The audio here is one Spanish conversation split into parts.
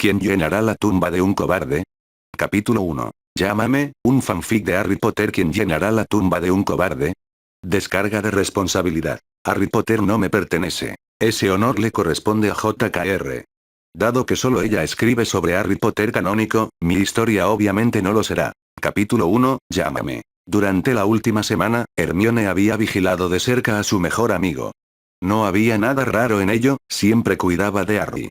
¿Quién llenará la tumba de un cobarde? Capítulo 1. Llámame, un fanfic de Harry Potter. ¿Quién llenará la tumba de un cobarde? Descarga de responsabilidad. Harry Potter no me pertenece. Ese honor le corresponde a JKR. Dado que solo ella escribe sobre Harry Potter canónico, mi historia obviamente no lo será. Capítulo 1. Llámame. Durante la última semana, Hermione había vigilado de cerca a su mejor amigo. No había nada raro en ello, siempre cuidaba de Harry.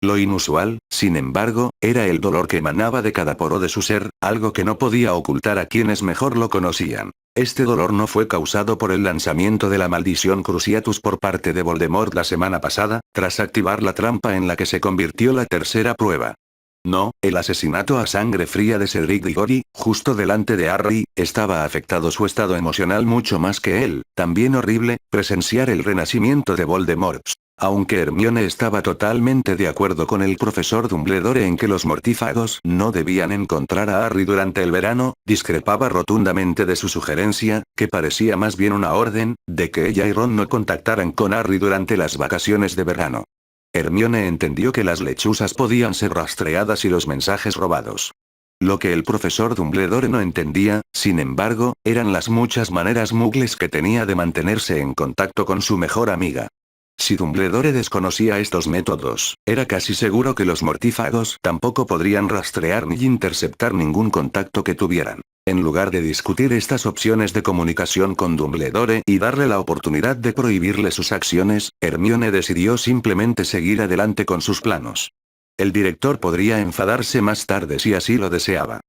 Lo inusual, sin embargo, era el dolor que emanaba de cada poro de su ser, algo que no podía ocultar a quienes mejor lo conocían. Este dolor no fue causado por el lanzamiento de la maldición Cruciatus por parte de Voldemort la semana pasada, tras activar la trampa en la que se convirtió la tercera prueba. No, el asesinato a sangre fría de Cedric Diggory, justo delante de Harry, estaba afectado su estado emocional mucho más que él. También horrible, presenciar el renacimiento de Voldemort. Aunque Hermione estaba totalmente de acuerdo con el profesor Dumbledore en que los mortífagos no debían encontrar a Harry durante el verano, discrepaba rotundamente de su sugerencia, que parecía más bien una orden, de que ella y Ron no contactaran con Harry durante las vacaciones de verano. Hermione entendió que las lechuzas podían ser rastreadas y los mensajes robados. Lo que el profesor Dumbledore no entendía, sin embargo, eran las muchas maneras muggles que tenía de mantenerse en contacto con su mejor amiga. Si Dumbledore desconocía estos métodos, era casi seguro que los mortífagos tampoco podrían rastrear ni interceptar ningún contacto que tuvieran. En lugar de discutir estas opciones de comunicación con Dumbledore y darle la oportunidad de prohibirle sus acciones, Hermione decidió simplemente seguir adelante con sus planos. El director podría enfadarse más tarde si así lo deseaba.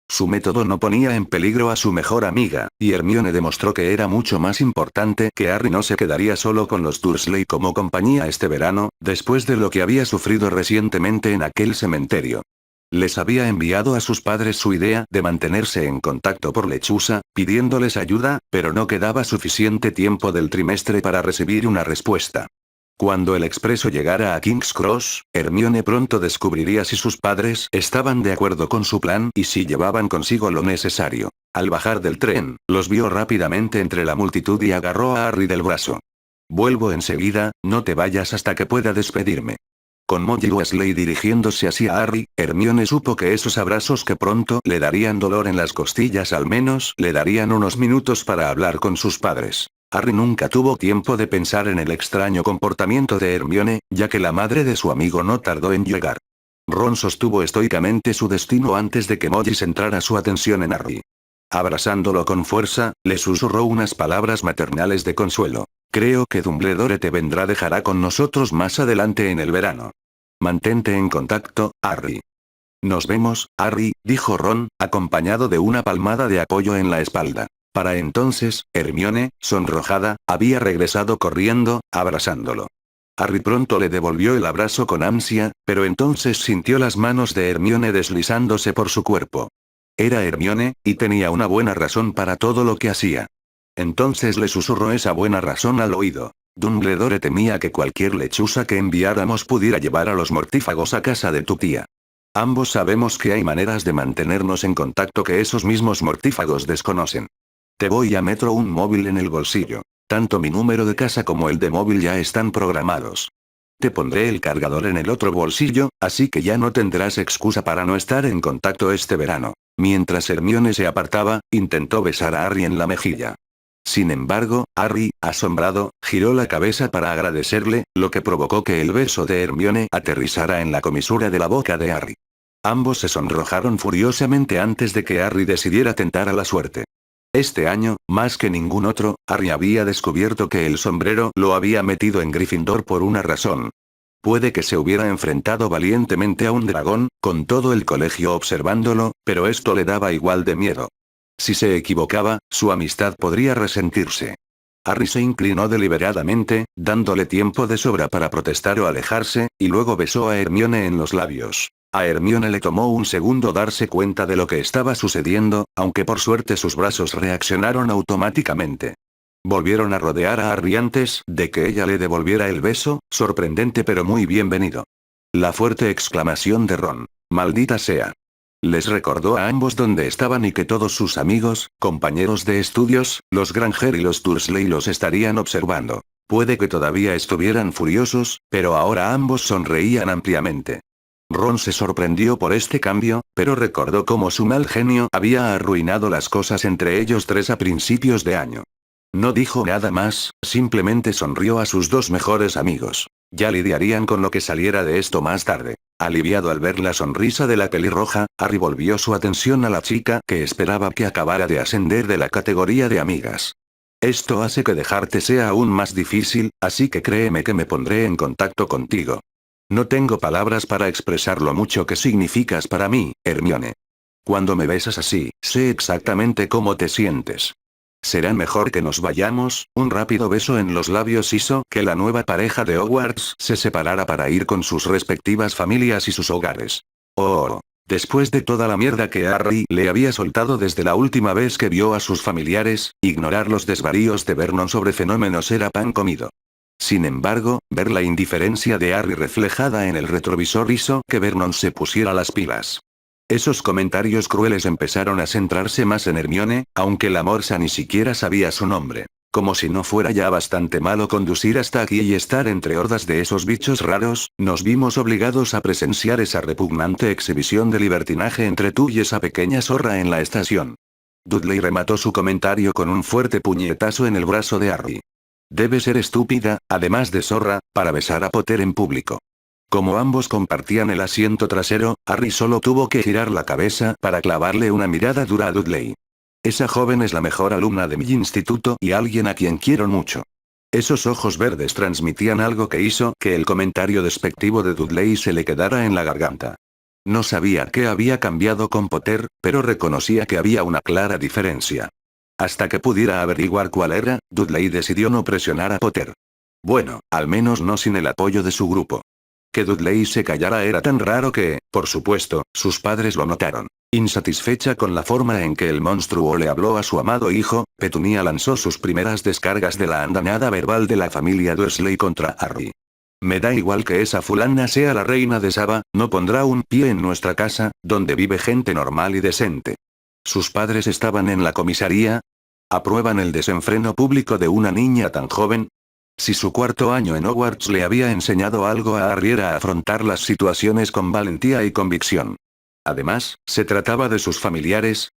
Su método no ponía en peligro a su mejor amiga, y Hermione demostró que era mucho más importante que Harry no se quedaría solo con los Dursley como compañía este verano, después de lo que había sufrido recientemente en aquel cementerio. Les había enviado a sus padres su idea de mantenerse en contacto por lechuza, pidiéndoles ayuda, pero no quedaba suficiente tiempo del trimestre para recibir una respuesta. Cuando el expreso llegara a King's Cross, Hermione pronto descubriría si sus padres estaban de acuerdo con su plan y si llevaban consigo lo necesario. Al bajar del tren, los vio rápidamente entre la multitud y agarró a Harry del brazo. «Vuelvo enseguida, no te vayas hasta que pueda despedirme». Con Molly Weasley dirigiéndose hacia Harry, Hermione supo que esos abrazos que pronto le darían dolor en las costillas al menos le darían unos minutos para hablar con sus padres. Harry nunca tuvo tiempo de pensar en el extraño comportamiento de Hermione, ya que la madre de su amigo no tardó en llegar. Ron sostuvo estoicamente su destino antes de que Molly centrara su atención en Harry. Abrazándolo con fuerza, le susurró unas palabras maternales de consuelo. «Creo que Dumbledore te vendrá dejará con nosotros más adelante en el verano. Mantente en contacto, Harry». «Nos vemos, Harry», dijo Ron, acompañado de una palmada de apoyo en la espalda. Para entonces, Hermione, sonrojada, había regresado corriendo, abrazándolo. Harry pronto le devolvió el abrazo con ansia, pero entonces sintió las manos de Hermione deslizándose por su cuerpo. Era Hermione, y tenía una buena razón para todo lo que hacía. Entonces le susurró esa buena razón al oído. «Dumbledore temía que cualquier lechuza que enviáramos pudiera llevar a los mortífagos a casa de tu tía. Ambos sabemos que hay maneras de mantenernos en contacto que esos mismos mortífagos desconocen. Te voy a meter un móvil en el bolsillo. Tanto mi número de casa como el de móvil ya están programados. Te pondré el cargador en el otro bolsillo, así que ya no tendrás excusa para no estar en contacto este verano». Mientras Hermione se apartaba, intentó besar a Harry en la mejilla. Sin embargo, Harry, asombrado, giró la cabeza para agradecerle, lo que provocó que el beso de Hermione aterrizara en la comisura de la boca de Harry. Ambos se sonrojaron furiosamente antes de que Harry decidiera tentar a la suerte. Este año, más que ningún otro, Harry había descubierto que el sombrero lo había metido en Gryffindor por una razón. Puede que se hubiera enfrentado valientemente a un dragón, con todo el colegio observándolo, pero esto le daba igual de miedo. Si se equivocaba, su amistad podría resentirse. Harry se inclinó deliberadamente, dándole tiempo de sobra para protestar o alejarse, y luego besó a Hermione en los labios. A Hermione le tomó un segundo darse cuenta de lo que estaba sucediendo, aunque por suerte sus brazos reaccionaron automáticamente. Volvieron a rodear a Harry antes de que ella le devolviera el beso, sorprendente pero muy bienvenido. La fuerte exclamación de Ron. «Maldita sea». Les recordó a ambos dónde estaban y que todos sus amigos, compañeros de estudios, los Granger y los Dursley los estarían observando. Puede que todavía estuvieran furiosos, pero ahora ambos sonreían ampliamente. Ron se sorprendió por este cambio, pero recordó cómo su mal genio había arruinado las cosas entre ellos tres a principios de año. No dijo nada más, simplemente sonrió a sus dos mejores amigos. Ya lidiarían con lo que saliera de esto más tarde. Aliviado al ver la sonrisa de la pelirroja, Harry volvió su atención a la chica que esperaba que acabara de ascender de la categoría de amigas. Esto hace que dejarte sea aún más difícil, así que créeme que me pondré en contacto contigo. No tengo palabras para expresar lo mucho que significas para mí, Hermione. Cuando me besas así, sé exactamente cómo te sientes. Será mejor que nos vayamos. Un rápido beso en los labios hizo que la nueva pareja de Hogwarts se separara para ir con sus respectivas familias y sus hogares. Oh. Después de toda la mierda que Harry le había soltado desde la última vez que vio a sus familiares, ignorar los desvaríos de Vernon sobre fenómenos era pan comido. Sin embargo, ver la indiferencia de Harry reflejada en el retrovisor hizo que Vernon se pusiera las pilas. Esos comentarios crueles empezaron a centrarse más en Hermione, aunque la morsa ni siquiera sabía su nombre. Como si no fuera ya bastante malo conducir hasta aquí y estar entre hordas de esos bichos raros, nos vimos obligados a presenciar esa repugnante exhibición de libertinaje entre tú y esa pequeña zorra en la estación. Dudley remató su comentario con un fuerte puñetazo en el brazo de Harry. Debe ser estúpida, además de zorra, para besar a Potter en público. Como ambos compartían el asiento trasero, Harry solo tuvo que girar la cabeza para clavarle una mirada dura a Dudley. Esa joven es la mejor alumna de mi instituto y alguien a quien quiero mucho. Esos ojos verdes transmitían algo que hizo que el comentario despectivo de Dudley se le quedara en la garganta. No sabía qué había cambiado con Potter, pero reconocía que había una clara diferencia. Hasta que pudiera averiguar cuál era, Dudley decidió no presionar a Potter. Bueno, al menos no sin el apoyo de su grupo. Que Dudley se callara era tan raro que, por supuesto, sus padres lo notaron. Insatisfecha con la forma en que el monstruo le habló a su amado hijo, Petunia lanzó sus primeras descargas de la andanada verbal de la familia Dursley contra Harry. Me da igual que esa fulana sea la reina de Saba, no pondrá un pie en nuestra casa, donde vive gente normal y decente. ¿Sus padres estaban en la comisaría? ¿Aprueban el desenfreno público de una niña tan joven? Si su cuarto año en Hogwarts le había enseñado algo a Harry era afrontar las situaciones con valentía y convicción. Además, se trataba de sus familiares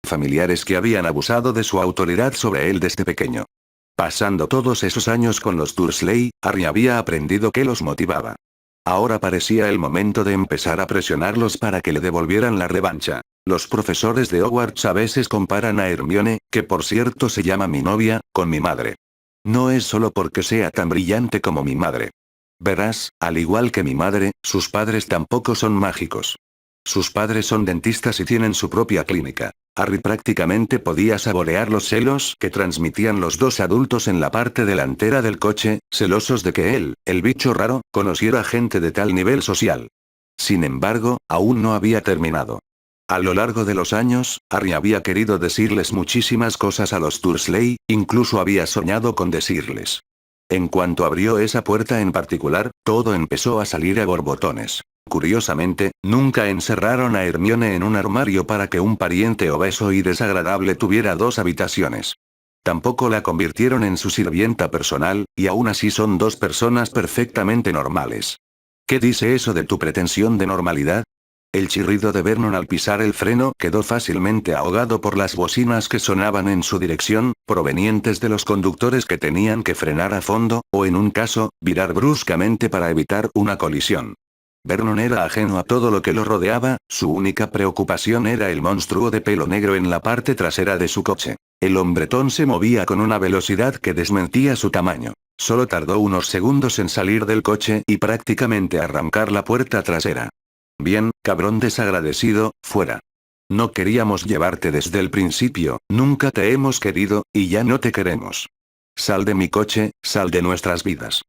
que habían abusado de su autoridad sobre él desde pequeño. Pasando todos esos años con los Dursley, Harry había aprendido qué los motivaba. Ahora parecía el momento de empezar a presionarlos para que le devolvieran la revancha. Los profesores de Hogwarts a veces comparan a Hermione, que por cierto se llama mi novia, con mi madre. No es solo porque sea tan brillante como mi madre. Verás, al igual que mi madre, sus padres tampoco son mágicos. Sus padres son dentistas y tienen su propia clínica. Harry prácticamente podía saborear los celos que transmitían los dos adultos en la parte delantera del coche, celosos de que él, el bicho raro, conociera gente de tal nivel social. Sin embargo, aún no había terminado. A lo largo de los años, Harry había querido decirles muchísimas cosas a los Dursley, incluso había soñado con decirles. En cuanto abrió esa puerta en particular, todo empezó a salir a borbotones. Curiosamente, nunca encerraron a Hermione en un armario para que un pariente obeso y desagradable tuviera dos habitaciones. Tampoco la convirtieron en su sirvienta personal, y aún así son dos personas perfectamente normales. ¿Qué dice eso de tu pretensión de normalidad? El chirrido de Vernon al pisar el freno quedó fácilmente ahogado por las bocinas que sonaban en su dirección, provenientes de los conductores que tenían que frenar a fondo, o en un caso, virar bruscamente para evitar una colisión. Vernon era ajeno a todo lo que lo rodeaba, su única preocupación era el monstruo de pelo negro en la parte trasera de su coche. El hombretón se movía con una velocidad que desmentía su tamaño. Solo tardó unos segundos en salir del coche y prácticamente arrancar la puerta trasera. Bien, cabrón desagradecido, fuera. No queríamos llevarte desde el principio, nunca te hemos querido, y ya no te queremos. Sal de mi coche, sal de nuestras vidas.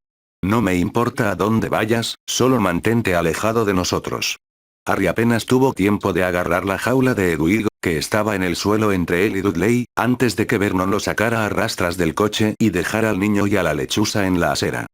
No me importa a dónde vayas, solo mantente alejado de nosotros. Harry apenas tuvo tiempo de agarrar la jaula de Hedwig, que estaba en el suelo entre él y Dudley, antes de que Vernon lo sacara a rastras del coche y dejara al niño y a la lechuza en la acera.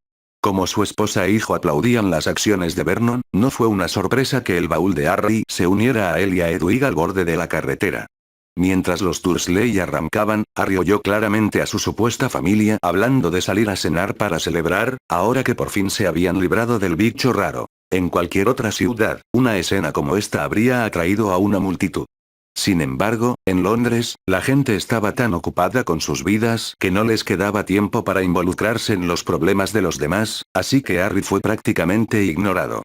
Como su esposa e hijo aplaudían las acciones de Vernon, no fue una sorpresa que el baúl de Harry se uniera a él y a Hedwig al borde de la carretera. Mientras los Dursley arrancaban, Harry oyó claramente a su supuesta familia hablando de salir a cenar para celebrar, ahora que por fin se habían librado del bicho raro. En cualquier otra ciudad, una escena como esta habría atraído a una multitud. Sin embargo, en Londres, la gente estaba tan ocupada con sus vidas que no les quedaba tiempo para involucrarse en los problemas de los demás, así que Harry fue prácticamente ignorado.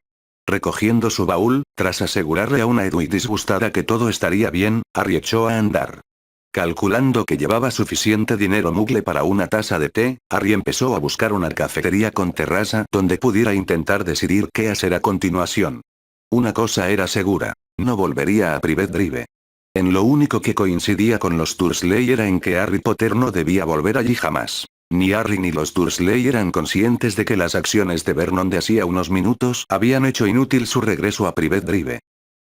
Recogiendo su baúl, tras asegurarle a una Edwin disgustada que todo estaría bien, Harry echó a andar. Calculando que llevaba suficiente dinero Muggle para una taza de té, Harry empezó a buscar una cafetería con terraza donde pudiera intentar decidir qué hacer a continuación. Una cosa era segura, no volvería a Private Drive. En lo único que coincidía con los Dursley era en que Harry Potter no debía volver allí jamás. Ni Harry ni los Dursley eran conscientes de que las acciones de Vernon de hacía unos minutos habían hecho inútil su regreso a Private Drive.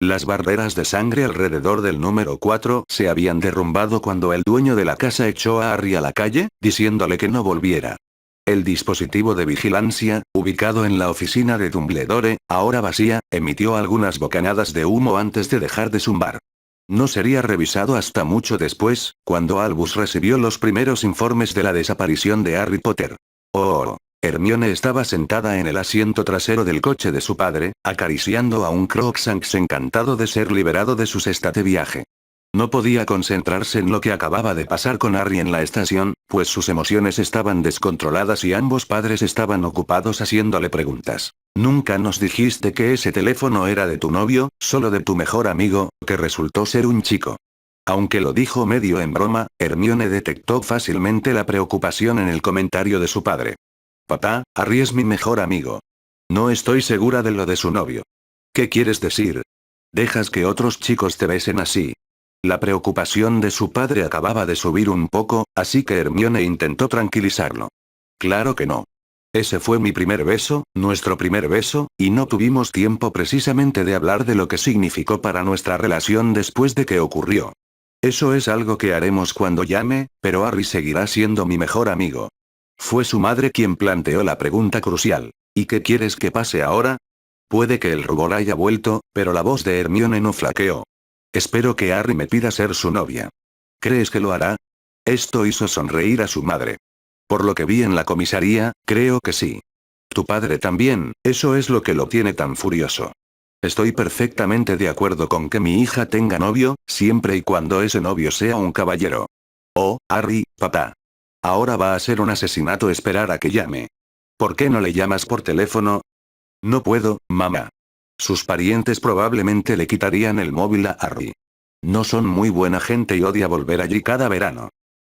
Las barreras de sangre alrededor del número 4 se habían derrumbado cuando el dueño de la casa echó a Harry a la calle, diciéndole que no volviera. El dispositivo de vigilancia, ubicado en la oficina de Dumbledore, ahora vacía, emitió algunas bocanadas de humo antes de dejar de zumbar. No sería revisado hasta mucho después, cuando Albus recibió los primeros informes de la desaparición de Harry Potter. Oh. Hermione estaba sentada en el asiento trasero del coche de su padre, acariciando a un Crookshanks encantado de ser liberado de su cesta de viaje. No podía concentrarse en lo que acababa de pasar con Harry en la estación, pues sus emociones estaban descontroladas y ambos padres estaban ocupados haciéndole preguntas. Nunca nos dijiste que ese teléfono era de tu novio, solo de tu mejor amigo, que resultó ser un chico. Aunque lo dijo medio en broma, Hermione detectó fácilmente la preocupación en el comentario de su padre. Papá, Harry es mi mejor amigo. No estoy segura de lo de su novio. ¿Qué quieres decir? ¿Dejas que otros chicos te besen así? La preocupación de su padre acababa de subir un poco, así que Hermione intentó tranquilizarlo. Claro que no. Ese fue mi primer beso, nuestro primer beso, y no tuvimos tiempo precisamente de hablar de lo que significó para nuestra relación después de que ocurrió. Eso es algo que haremos cuando llame, pero Harry seguirá siendo mi mejor amigo. Fue su madre quien planteó la pregunta crucial. ¿Y qué quieres que pase ahora? Puede que el rubor haya vuelto, pero la voz de Hermione no flaqueó. Espero que Harry me pida ser su novia. ¿Crees que lo hará? Esto hizo sonreír a su madre. Por lo que vi en la comisaría, creo que sí. Tu padre también, eso es lo que lo tiene tan furioso. Estoy perfectamente de acuerdo con que mi hija tenga novio, siempre y cuando ese novio sea un caballero. Oh, Harry, papá. Ahora va a ser un asesinato esperar a que llame. ¿Por qué no le llamas por teléfono? No puedo, mamá. Sus parientes probablemente le quitarían el móvil a Harry. No son muy buena gente y odia volver allí cada verano.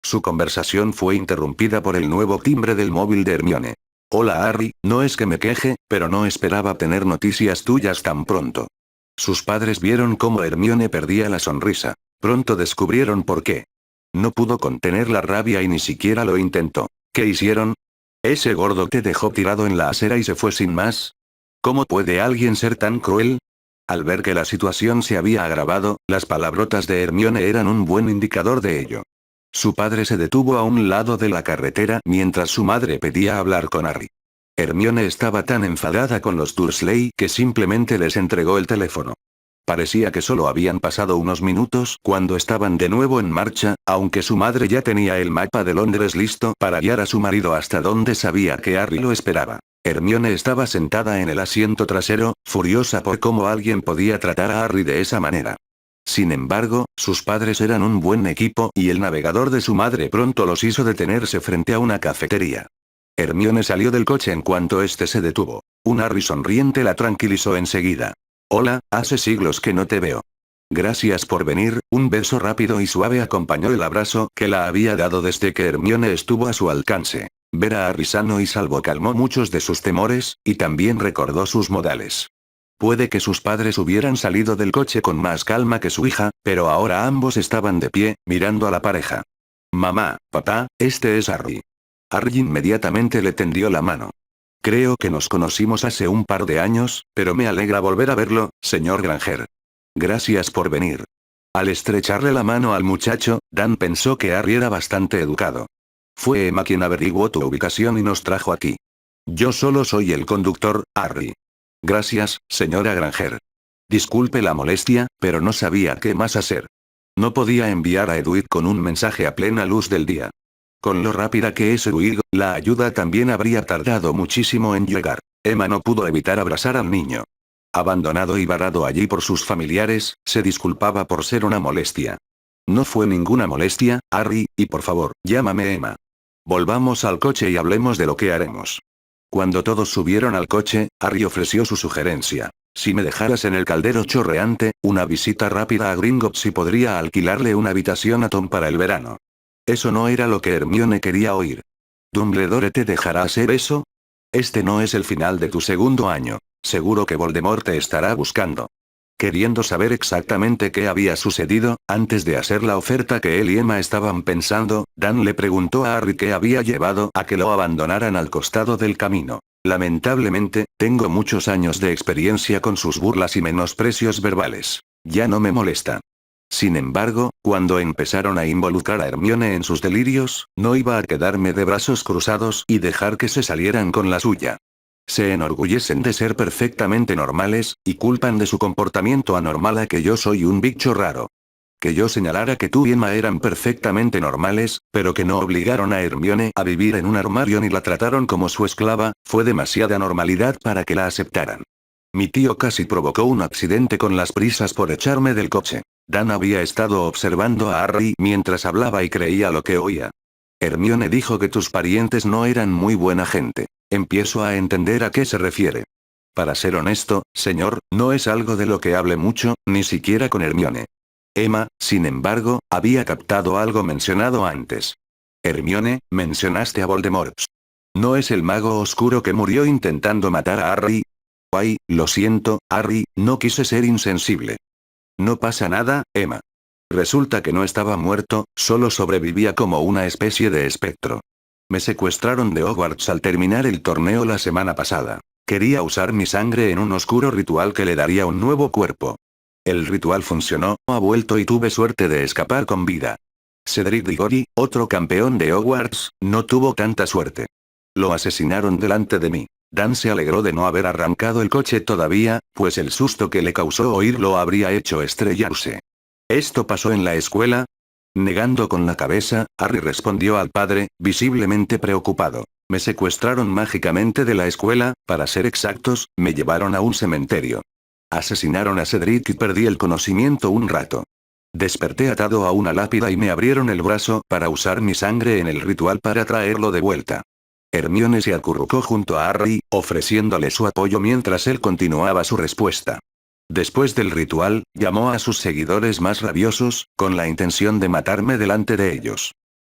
Su conversación fue interrumpida por el nuevo timbre del móvil de Hermione. Hola Harry, no es que me queje, pero no esperaba tener noticias tuyas tan pronto. Sus padres vieron cómo Hermione perdía la sonrisa. Pronto descubrieron por qué. No pudo contener la rabia y ni siquiera lo intentó. ¿Qué hicieron? ¿Ese gordo te dejó tirado en la acera y se fue sin más? ¿Cómo puede alguien ser tan cruel? Al ver que la situación se había agravado, las palabrotas de Hermione eran un buen indicador de ello. Su padre se detuvo a un lado de la carretera mientras su madre pedía hablar con Harry. Hermione estaba tan enfadada con los Dursley que simplemente les entregó el teléfono. Parecía que solo habían pasado unos minutos cuando estaban de nuevo en marcha, aunque su madre ya tenía el mapa de Londres listo para guiar a su marido hasta donde sabía que Harry lo esperaba. Hermione estaba sentada en el asiento trasero, furiosa por cómo alguien podía tratar a Harry de esa manera. Sin embargo, sus padres eran un buen equipo y el navegador de su madre pronto los hizo detenerse frente a una cafetería. Hermione salió del coche en cuanto este se detuvo. Un Harry sonriente la tranquilizó enseguida. Hola, hace siglos que no te veo. Gracias por venir, un beso rápido y suave acompañó el abrazo que la había dado desde que Hermione estuvo a su alcance. Ver a Harry sano y salvo calmó muchos de sus temores, y también recordó sus modales. Puede que sus padres hubieran salido del coche con más calma que su hija, pero ahora ambos estaban de pie, mirando a la pareja. Mamá, papá, este es Harry. Harry inmediatamente le tendió la mano. Creo que nos conocimos hace un par de años, pero me alegra volver a verlo, señor Granger. Gracias por venir. Al estrecharle la mano al muchacho, Dan pensó que Harry era bastante educado. Fue Emma quien averiguó tu ubicación y nos trajo aquí. Yo solo soy el conductor, Harry. Gracias, señora Granger. Disculpe la molestia, pero no sabía qué más hacer. No podía enviar a Edward con un mensaje a plena luz del día. Con lo rápida que es Edward, la ayuda también habría tardado muchísimo en llegar. Emma no pudo evitar abrazar al niño. Abandonado y varado allí por sus familiares, se disculpaba por ser una molestia. No fue ninguna molestia, Harry, y por favor, llámame Emma. Volvamos al coche y hablemos de lo que haremos. Cuando todos subieron al coche, Harry ofreció su sugerencia. Si me dejaras en el caldero chorreante, una visita rápida a Gringotts y podría alquilarle una habitación a Tom para el verano. Eso no era lo que Hermione quería oír. ¿Dumbledore te dejará hacer eso? Este no es el final de tu segundo año. Seguro que Voldemort te estará buscando. Queriendo saber exactamente qué había sucedido, antes de hacer la oferta que él y Emma estaban pensando, Dan le preguntó a Harry qué había llevado a que lo abandonaran al costado del camino. Lamentablemente, tengo muchos años de experiencia con sus burlas y menosprecios verbales. Ya no me molesta. Sin embargo, cuando empezaron a involucrar a Hermione en sus delirios, no iba a quedarme de brazos cruzados y dejar que se salieran con la suya. Se enorgullecen de ser perfectamente normales, y culpan de su comportamiento anormal a que yo soy un bicho raro. Que yo señalara que tú y Emma eran perfectamente normales, pero que no obligaron a Hermione a vivir en un armario ni la trataron como su esclava, fue demasiada normalidad para que la aceptaran. Mi tío casi provocó un accidente con las prisas por echarme del coche. Dan había estado observando a Harry mientras hablaba y creía lo que oía. Hermione dijo que tus parientes no eran muy buena gente. Empiezo a entender a qué se refiere. Para ser honesto, señor, no es algo de lo que hable mucho, ni siquiera con Hermione. Emma, sin embargo, había captado algo mencionado antes. Hermione, mencionaste a Voldemort. ¿No es el mago oscuro que murió intentando matar a Harry? Ay, lo siento, Harry, no quise ser insensible. No pasa nada, Emma. Resulta que no estaba muerto, solo sobrevivía como una especie de espectro. Me secuestraron de Hogwarts al terminar el torneo la semana pasada. Quería usar mi sangre en un oscuro ritual que le daría un nuevo cuerpo. El ritual funcionó, ha vuelto y tuve suerte de escapar con vida. Cedric Diggory, otro campeón de Hogwarts, no tuvo tanta suerte. Lo asesinaron delante de mí. Dan se alegró de no haber arrancado el coche todavía, pues el susto que le causó oírlo habría hecho estrellarse. ¿Esto pasó en la escuela? Negando con la cabeza, Harry respondió al padre, visiblemente preocupado. Me secuestraron mágicamente de la escuela, para ser exactos, me llevaron a un cementerio. Asesinaron a Cedric y perdí el conocimiento un rato. Desperté atado a una lápida y me abrieron el brazo para usar mi sangre en el ritual para traerlo de vuelta. Hermione se acurrucó junto a Harry, ofreciéndole su apoyo mientras él continuaba su respuesta. Después del ritual, llamó a sus seguidores más rabiosos, con la intención de matarme delante de ellos.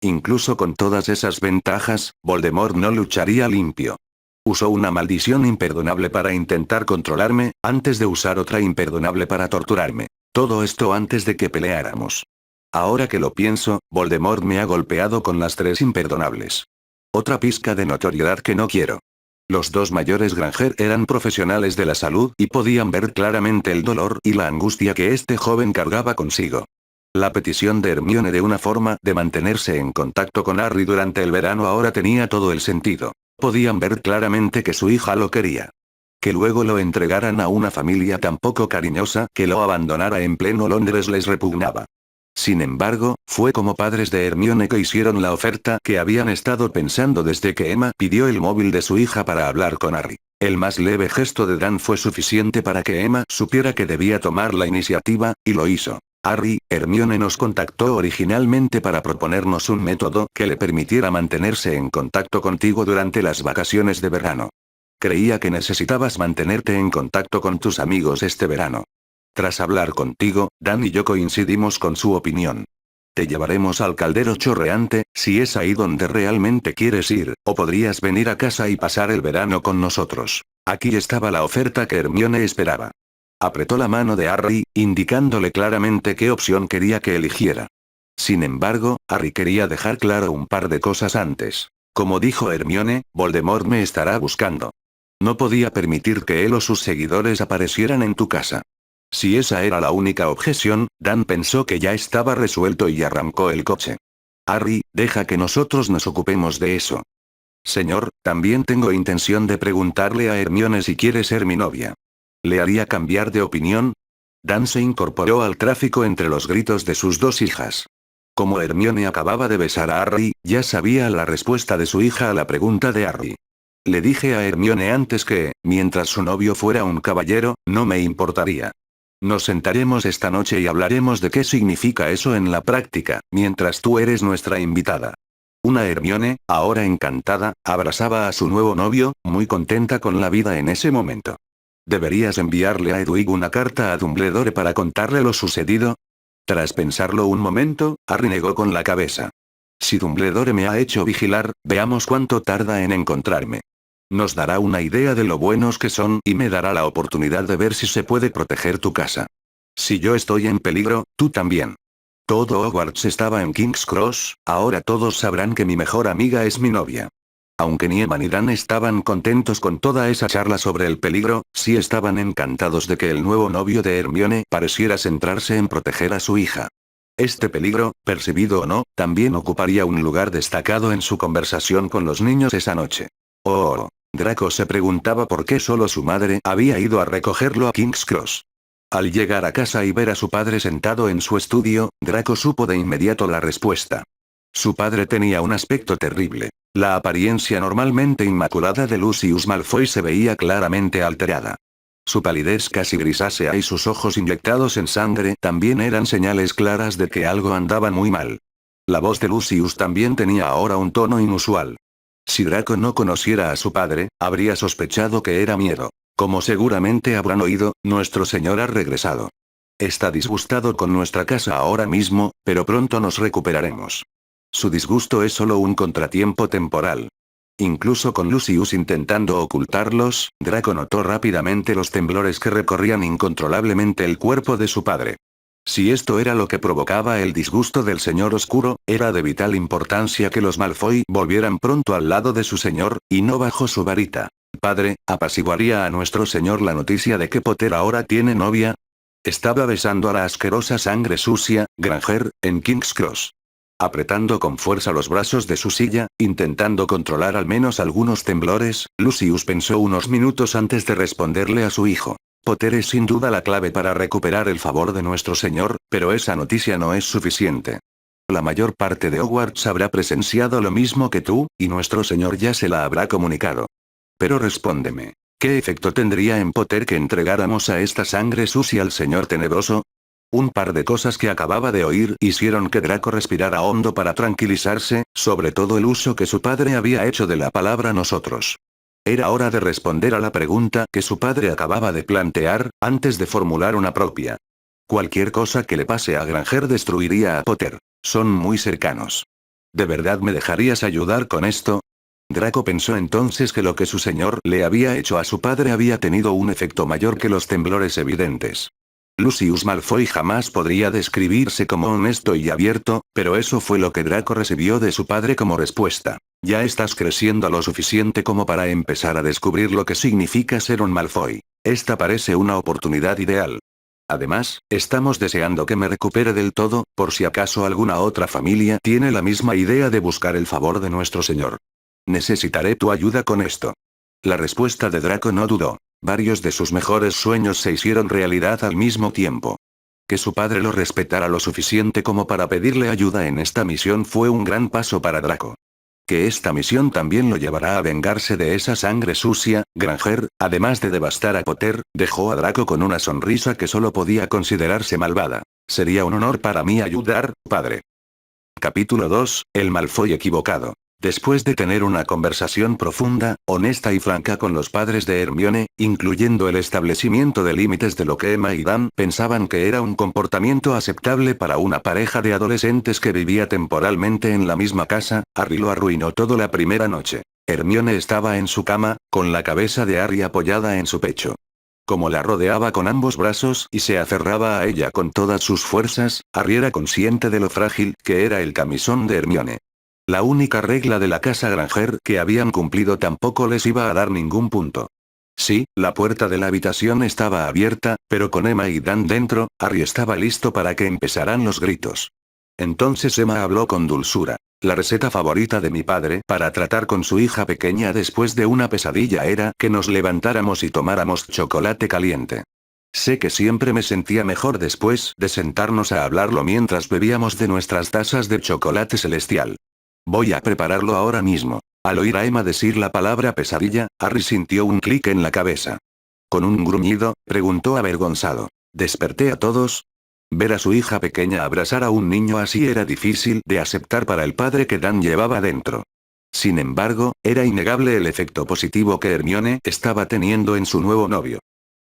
Incluso con todas esas ventajas, Voldemort no lucharía limpio. Usó una maldición imperdonable para intentar controlarme, antes de usar otra imperdonable para torturarme. Todo esto antes de que peleáramos. Ahora que lo pienso, Voldemort me ha golpeado con las 3 imperdonables. Otra pizca de notoriedad que no quiero. Los 2 mayores Granger eran profesionales de la salud y podían ver claramente el dolor y la angustia que este joven cargaba consigo. La petición de Hermione de una forma de mantenerse en contacto con Harry durante el verano ahora tenía todo el sentido. Podían ver claramente que su hija lo quería. Que luego lo entregaran a una familia tan poco cariñosa que lo abandonara en pleno Londres les repugnaba. Sin embargo, fue como padres de Hermione que hicieron la oferta que habían estado pensando desde que Emma pidió el móvil de su hija para hablar con Harry. El más leve gesto de Dan fue suficiente para que Emma supiera que debía tomar la iniciativa, y lo hizo. Harry, Hermione nos contactó originalmente para proponernos un método que le permitiera mantenerse en contacto contigo durante las vacaciones de verano. Creía que necesitabas mantenerte en contacto con tus amigos este verano. Tras hablar contigo, Dan y yo coincidimos con su opinión. Te llevaremos al caldero chorreante, si es ahí donde realmente quieres ir, o podrías venir a casa y pasar el verano con nosotros. Aquí estaba la oferta que Hermione esperaba. Apretó la mano de Harry, indicándole claramente qué opción quería que eligiera. Sin embargo, Harry quería dejar claro un par de cosas antes. Como dijo Hermione, Voldemort me estará buscando. No podía permitir que él o sus seguidores aparecieran en tu casa. Si esa era la única objeción, Dan pensó que ya estaba resuelto y arrancó el coche. Harry, deja que nosotros nos ocupemos de eso. Señor, también tengo intención de preguntarle a Hermione si quiere ser mi novia. ¿Le haría cambiar de opinión? Dan se incorporó al tráfico entre los gritos de sus 2 hijas. Como Hermione acababa de besar a Harry, ya sabía la respuesta de su hija a la pregunta de Harry. Le dije a Hermione antes que, mientras su novio fuera un caballero, no me importaría. Nos sentaremos esta noche y hablaremos de qué significa eso en la práctica, mientras tú eres nuestra invitada. Una Hermione, ahora encantada, abrazaba a su nuevo novio, muy contenta con la vida en ese momento. ¿Deberías enviarle a Hedwig una carta a Dumbledore para contarle lo sucedido? Tras pensarlo un momento, Harry negó con la cabeza. Si Dumbledore me ha hecho vigilar, veamos cuánto tarda en encontrarme. Nos dará una idea de lo buenos que son y me dará la oportunidad de ver si se puede proteger tu casa. Si yo estoy en peligro, tú también. Todo Hogwarts estaba en King's Cross, ahora todos sabrán que mi mejor amiga es mi novia. Aunque ni Emma ni Dan estaban contentos con toda esa charla sobre el peligro, sí estaban encantados de que el nuevo novio de Hermione pareciera centrarse en proteger a su hija. Este peligro, percibido o no, también ocuparía un lugar destacado en su conversación con los niños esa noche. Oh, Draco se preguntaba por qué solo su madre había ido a recogerlo a King's Cross. Al llegar a casa y ver a su padre sentado en su estudio, Draco supo de inmediato la respuesta. Su padre tenía un aspecto terrible. La apariencia normalmente inmaculada de Lucius Malfoy se veía claramente alterada. Su palidez casi grisácea y sus ojos inyectados en sangre también eran señales claras de que algo andaba muy mal. La voz de Lucius también tenía ahora un tono inusual. Si Draco no conociera a su padre, habría sospechado que era miedo. Como seguramente habrán oído, nuestro señor ha regresado. Está disgustado con nuestra casa ahora mismo, pero pronto nos recuperaremos. Su disgusto es solo un contratiempo temporal. Incluso con Lucius intentando ocultarlos, Draco notó rápidamente los temblores que recorrían incontrolablemente el cuerpo de su padre. Si esto era lo que provocaba el disgusto del señor oscuro, era de vital importancia que los Malfoy volvieran pronto al lado de su señor, y no bajo su varita. Padre, ¿apaciguaría a nuestro señor la noticia de que Potter ahora tiene novia? Estaba besando a la asquerosa sangre sucia, Granger, en King's Cross. Apretando con fuerza los brazos de su silla, intentando controlar al menos algunos temblores, Lucius pensó unos minutos antes de responderle a su hijo. Potter es sin duda la clave para recuperar el favor de nuestro señor, pero esa noticia no es suficiente. La mayor parte de Hogwarts habrá presenciado lo mismo que tú, y nuestro señor ya se la habrá comunicado. Pero respóndeme, ¿qué efecto tendría en Potter que entregáramos a esta sangre sucia al señor tenebroso? Un par de cosas que acababa de oír hicieron que Draco respirara hondo para tranquilizarse, sobre todo el uso que su padre había hecho de la palabra nosotros. Era hora de responder a la pregunta que su padre acababa de plantear, antes de formular una propia. Cualquier cosa que le pase a Granger destruiría a Potter. Son muy cercanos. ¿De verdad me dejarías ayudar con esto? Draco pensó entonces que lo que su señor le había hecho a su padre había tenido un efecto mayor que los temblores evidentes. Lucius Malfoy jamás podría describirse como honesto y abierto, pero eso fue lo que Draco recibió de su padre como respuesta. Ya estás creciendo lo suficiente como para empezar a descubrir lo que significa ser un Malfoy. Esta parece una oportunidad ideal. Además, estamos deseando que me recupere del todo, por si acaso alguna otra familia tiene la misma idea de buscar el favor de nuestro señor. Necesitaré tu ayuda con esto. La respuesta de Draco no dudó. Varios de sus mejores sueños se hicieron realidad al mismo tiempo. Que su padre lo respetara lo suficiente como para pedirle ayuda en esta misión fue un gran paso para Draco. Que esta misión también lo llevará a vengarse de esa sangre sucia, Granger, además de devastar a Potter, dejó a Draco con una sonrisa que solo podía considerarse malvada. Sería un honor para mí ayudar, padre. Capítulo 2, El Malfoy equivocado. Después de tener una conversación profunda, honesta y franca con los padres de Hermione, incluyendo el establecimiento de límites de lo que Emma y Dan pensaban que era un comportamiento aceptable para una pareja de adolescentes que vivía temporalmente en la misma casa, Harry lo arruinó todo la primera noche. Hermione estaba en su cama, con la cabeza de Harry apoyada en su pecho. Como la rodeaba con ambos brazos y se aferraba a ella con todas sus fuerzas, Harry era consciente de lo frágil que era el camisón de Hermione. La única regla de la casa Granger que habían cumplido tampoco les iba a dar ningún punto. Sí, la puerta de la habitación estaba abierta, pero con Emma y Dan dentro, Harry estaba listo para que empezaran los gritos. Entonces Emma habló con dulzura. La receta favorita de mi padre para tratar con su hija pequeña después de una pesadilla era que nos levantáramos y tomáramos chocolate caliente. Sé que siempre me sentía mejor después de sentarnos a hablarlo mientras bebíamos de nuestras tazas de chocolate celestial. Voy a prepararlo ahora mismo. Al oír a Emma decir la palabra pesadilla, Harry sintió un clic en la cabeza. Con un gruñido, preguntó avergonzado. ¿Desperté a todos? Ver a su hija pequeña abrazar a un niño así era difícil de aceptar para el padre que Dan llevaba dentro. Sin embargo, era innegable el efecto positivo que Hermione estaba teniendo en su nuevo novio.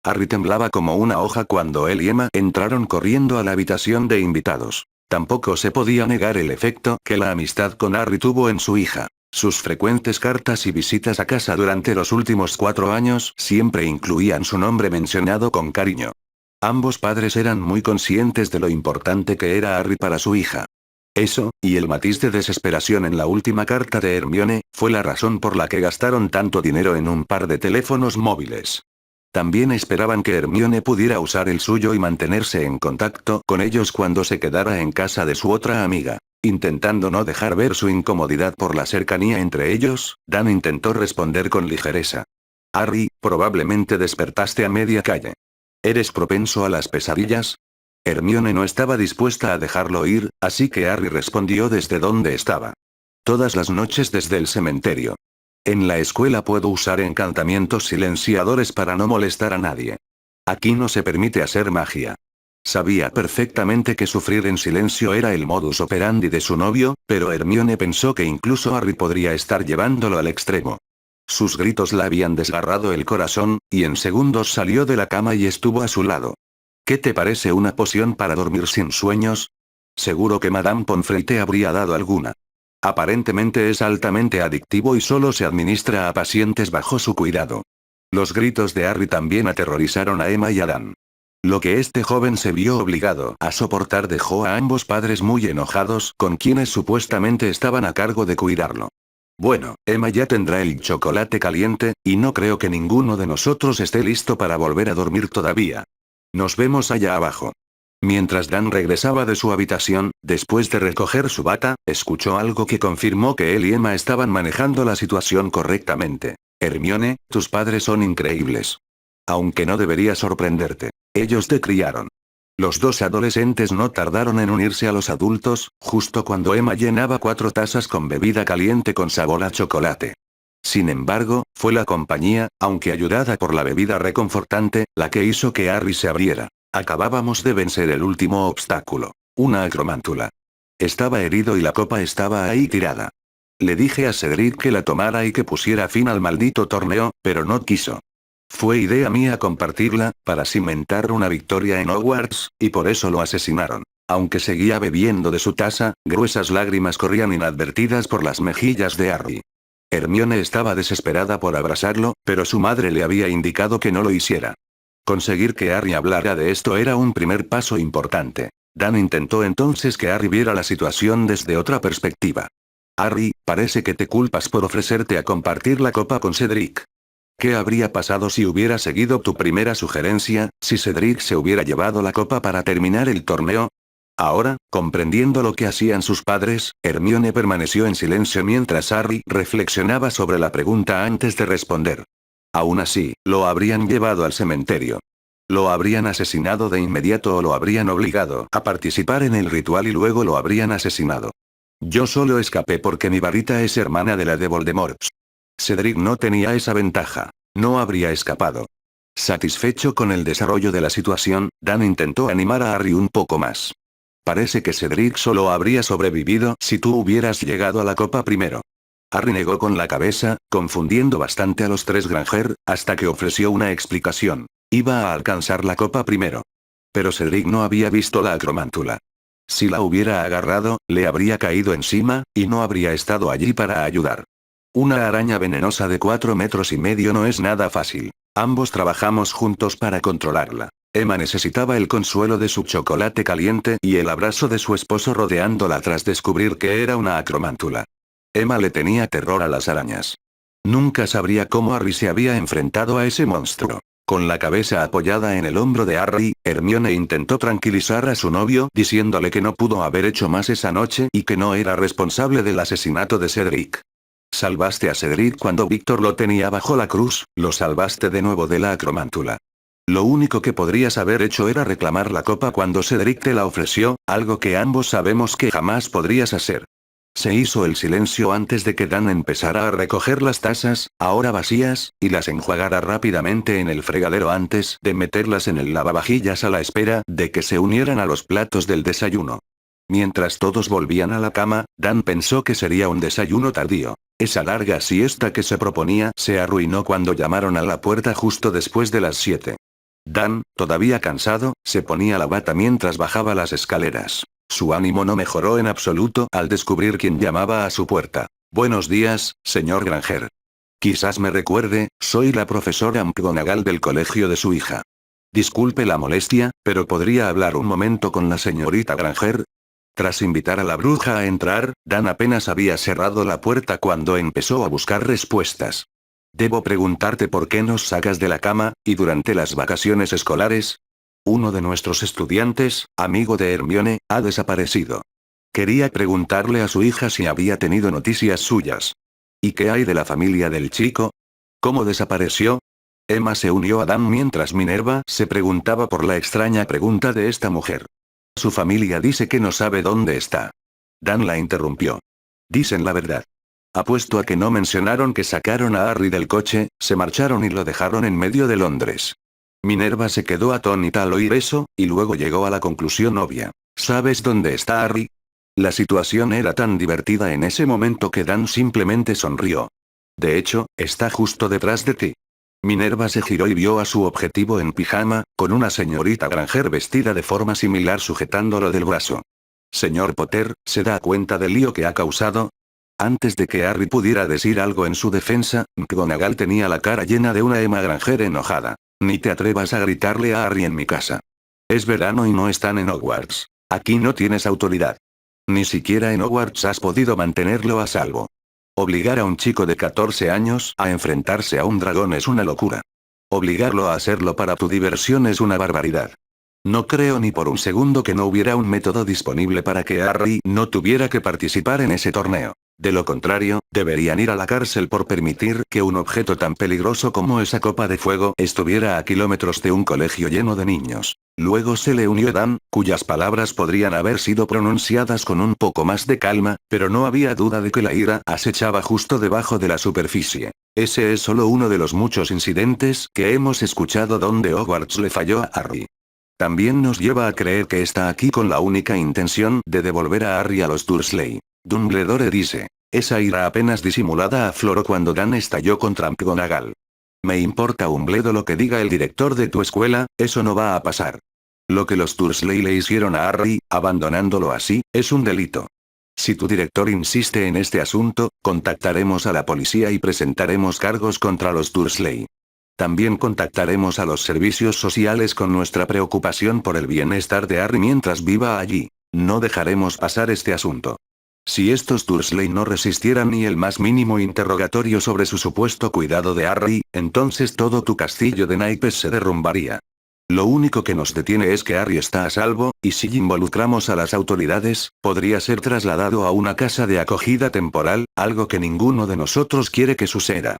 Harry temblaba como una hoja cuando él y Emma entraron corriendo a la habitación de invitados. Tampoco se podía negar el efecto que la amistad con Harry tuvo en su hija. Sus frecuentes cartas y visitas a casa durante los últimos 4 años siempre incluían su nombre mencionado con cariño. Ambos padres eran muy conscientes de lo importante que era Harry para su hija. Eso, y el matiz de desesperación en la última carta de Hermione, fue la razón por la que gastaron tanto dinero en un par de teléfonos móviles. También esperaban que Hermione pudiera usar el suyo y mantenerse en contacto con ellos cuando se quedara en casa de su otra amiga. Intentando no dejar ver su incomodidad por la cercanía entre ellos, Dan intentó responder con ligereza. Harry, probablemente despertaste a media calle. ¿Eres propenso a las pesadillas? Hermione no estaba dispuesta a dejarlo ir, así que Harry respondió desde donde estaba. Todas las noches desde el cementerio. En la escuela puedo usar encantamientos silenciadores para no molestar a nadie. Aquí no se permite hacer magia. Sabía perfectamente que sufrir en silencio era el modus operandi de su novio, pero Hermione pensó que incluso Harry podría estar llevándolo al extremo. Sus gritos la habían desgarrado el corazón, y en segundos salió de la cama y estuvo a su lado. ¿Qué te parece una poción para dormir sin sueños? Seguro que Madame Pomfrey te habría dado alguna. Aparentemente es altamente adictivo y solo se administra a pacientes bajo su cuidado. Los gritos de Harry también aterrorizaron a Emma y a Dan. Lo que este joven se vio obligado a soportar dejó a ambos padres muy enojados con quienes supuestamente estaban a cargo de cuidarlo. Bueno, Emma ya tendrá el chocolate caliente, y no creo que ninguno de nosotros esté listo para volver a dormir todavía. Nos vemos allá abajo. Mientras Dan regresaba de su habitación, después de recoger su bata, escuchó algo que confirmó que él y Emma estaban manejando la situación correctamente. Hermione, tus padres son increíbles. Aunque no debería sorprenderte. Ellos te criaron. Los dos adolescentes no tardaron en unirse a los adultos, justo cuando Emma llenaba 4 tazas con bebida caliente con sabor a chocolate. Sin embargo, fue la compañía, aunque ayudada por la bebida reconfortante, la que hizo que Harry se abriera. Acabábamos de vencer el último obstáculo. Una acromántula. Estaba herido y la copa estaba ahí tirada. Le dije a Cedric que la tomara y que pusiera fin al maldito torneo, pero no quiso. Fue idea mía compartirla, para cimentar una victoria en Hogwarts, y por eso lo asesinaron. Aunque seguía bebiendo de su taza, gruesas lágrimas corrían inadvertidas por las mejillas de Harry. Hermione estaba desesperada por abrazarlo, pero su madre le había indicado que no lo hiciera. Conseguir que Harry hablara de esto era un primer paso importante. Dan intentó entonces que Harry viera la situación desde otra perspectiva. Harry, parece que te culpas por ofrecerte a compartir la copa con Cedric. ¿Qué habría pasado si hubiera seguido tu primera sugerencia, si Cedric se hubiera llevado la copa para terminar el torneo? Ahora, comprendiendo lo que hacían sus padres, Hermione permaneció en silencio mientras Harry reflexionaba sobre la pregunta antes de responder. Aún así, lo habrían llevado al cementerio. Lo habrían asesinado de inmediato o lo habrían obligado a participar en el ritual y luego lo habrían asesinado. Yo solo escapé porque mi varita es hermana de la de Voldemort. Cedric no tenía esa ventaja. No habría escapado. Satisfecho con el desarrollo de la situación, Dan intentó animar a Harry un poco más. Parece que Cedric solo habría sobrevivido si tú hubieras llegado a la copa primero. Harry negó con la cabeza, confundiendo bastante a los 3 Granger, hasta que ofreció una explicación. Iba a alcanzar la copa primero. Pero Cedric no había visto la acromántula. Si la hubiera agarrado, le habría caído encima, y no habría estado allí para ayudar. Una araña venenosa de 4,5 metros no es nada fácil. Ambos trabajamos juntos para controlarla. Emma necesitaba el consuelo de su chocolate caliente y el abrazo de su esposo rodeándola tras descubrir que era una acromántula. Emma le tenía terror a las arañas. Nunca sabría cómo Harry se había enfrentado a ese monstruo. Con la cabeza apoyada en el hombro de Harry, Hermione intentó tranquilizar a su novio diciéndole que no pudo haber hecho más esa noche y que no era responsable del asesinato de Cedric. Salvaste a Cedric cuando Víctor lo tenía bajo la cruz, lo salvaste de nuevo de la acromántula. Lo único que podrías haber hecho era reclamar la copa cuando Cedric te la ofreció, algo que ambos sabemos que jamás podrías hacer. Se hizo el silencio antes de que Dan empezara a recoger las tazas, ahora vacías, y las enjuagara rápidamente en el fregadero antes de meterlas en el lavavajillas a la espera de que se unieran a los platos del desayuno. Mientras todos volvían a la cama, Dan pensó que sería un desayuno tardío. Esa larga siesta que se proponía se arruinó cuando llamaron a la puerta justo después de las 7. Dan, todavía cansado, se ponía la bata mientras bajaba las escaleras. Su ánimo no mejoró en absoluto al descubrir quién llamaba a su puerta. Buenos días, señor Granger. Quizás me recuerde, soy la profesora McGonagall del colegio de su hija. Disculpe la molestia, pero ¿podría hablar un momento con la señorita Granger? Tras invitar a la bruja a entrar, Dan apenas había cerrado la puerta cuando empezó a buscar respuestas. Debo preguntarte por qué nos sacas de la cama, y durante las vacaciones escolares. Uno de nuestros estudiantes, amigo de Hermione, ha desaparecido. Quería preguntarle a su hija si había tenido noticias suyas. ¿Y qué hay de la familia del chico? ¿Cómo desapareció? Emma se unió a Dan mientras Minerva se preguntaba por la extraña pregunta de esta mujer. Su familia dice que no sabe dónde está. Dan la interrumpió. Dicen la verdad. Apuesto a que no mencionaron que sacaron a Harry del coche, se marcharon y lo dejaron en medio de Londres. Minerva se quedó atónita al oír eso, y luego llegó a la conclusión obvia. ¿Sabes dónde está Harry? La situación era tan divertida en ese momento que Dan simplemente sonrió. De hecho, está justo detrás de ti. Minerva se giró y vio a su objetivo en pijama, con una señorita Granger vestida de forma similar sujetándolo del brazo. Señor Potter, ¿se da cuenta del lío que ha causado? Antes de que Harry pudiera decir algo en su defensa, McGonagall tenía la cara llena de una Emma Granger enojada. Ni te atrevas a gritarle a Harry en mi casa. Es verano y no están en Hogwarts. Aquí no tienes autoridad. Ni siquiera en Hogwarts has podido mantenerlo a salvo. Obligar a un chico de 14 años a enfrentarse a un dragón es una locura. Obligarlo a hacerlo para tu diversión es una barbaridad. No creo ni por un segundo que no hubiera un método disponible para que Harry no tuviera que participar en ese torneo. De lo contrario, deberían ir a la cárcel por permitir que un objeto tan peligroso como esa copa de fuego estuviera a kilómetros de un colegio lleno de niños. Luego se le unió Dan, cuyas palabras podrían haber sido pronunciadas con un poco más de calma, pero no había duda de que la ira acechaba justo debajo de la superficie. Ese es solo uno de los muchos incidentes que hemos escuchado donde Hogwarts le falló a Harry. También nos lleva a creer que está aquí con la única intención de devolver a Harry a los Dursley. Dumbledore dice. Esa ira apenas disimulada afloró cuando Dan estalló contra McGonagall. Me importa un bledo lo que diga el director de tu escuela, eso no va a pasar. Lo que los Dursley le hicieron a Harry, abandonándolo así, es un delito. Si tu director insiste en este asunto, contactaremos a la policía y presentaremos cargos contra los Dursley. También contactaremos a los servicios sociales con nuestra preocupación por el bienestar de Harry mientras viva allí. No dejaremos pasar este asunto. Si estos Dursley no resistieran ni el más mínimo interrogatorio sobre su supuesto cuidado de Harry, entonces todo tu castillo de naipes se derrumbaría. Lo único que nos detiene es que Harry está a salvo, y si involucramos a las autoridades, podría ser trasladado a una casa de acogida temporal, algo que ninguno de nosotros quiere que suceda.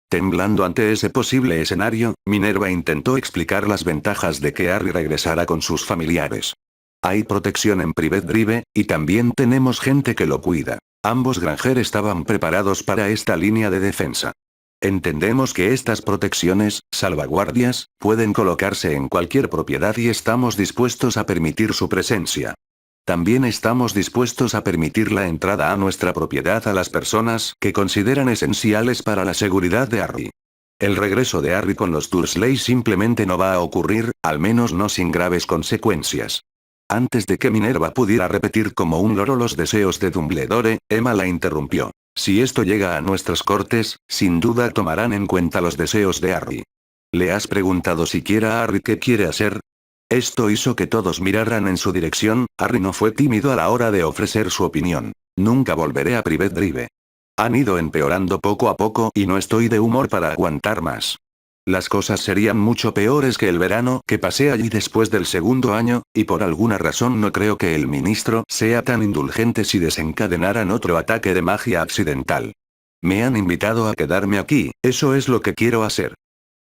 Temblando ante ese posible escenario, Minerva intentó explicar las ventajas de que Harry regresara con sus familiares. Hay protección en Privet Drive, y también tenemos gente que lo cuida. Ambos Granger estaban preparados para esta línea de defensa. Entendemos que estas protecciones, salvaguardias, pueden colocarse en cualquier propiedad y estamos dispuestos a permitir su presencia. También estamos dispuestos a permitir la entrada a nuestra propiedad a las personas que consideran esenciales para la seguridad de Harry. El regreso de Harry con los Dursley simplemente no va a ocurrir, al menos no sin graves consecuencias. Antes de que Minerva pudiera repetir como un loro los deseos de Dumbledore, Emma la interrumpió. Si esto llega a nuestras cortes, sin duda tomarán en cuenta los deseos de Harry. ¿Le has preguntado siquiera a Harry qué quiere hacer? Esto hizo que todos miraran en su dirección. Harry no fue tímido a la hora de ofrecer su opinión. Nunca volveré a Privet Drive. Han ido empeorando poco a poco y no estoy de humor para aguantar más. Las cosas serían mucho peores que el verano que pasé allí después del segundo año, y por alguna razón no creo que el ministro sea tan indulgente si desencadenaran otro ataque de magia accidental. Me han invitado a quedarme aquí, eso es lo que quiero hacer.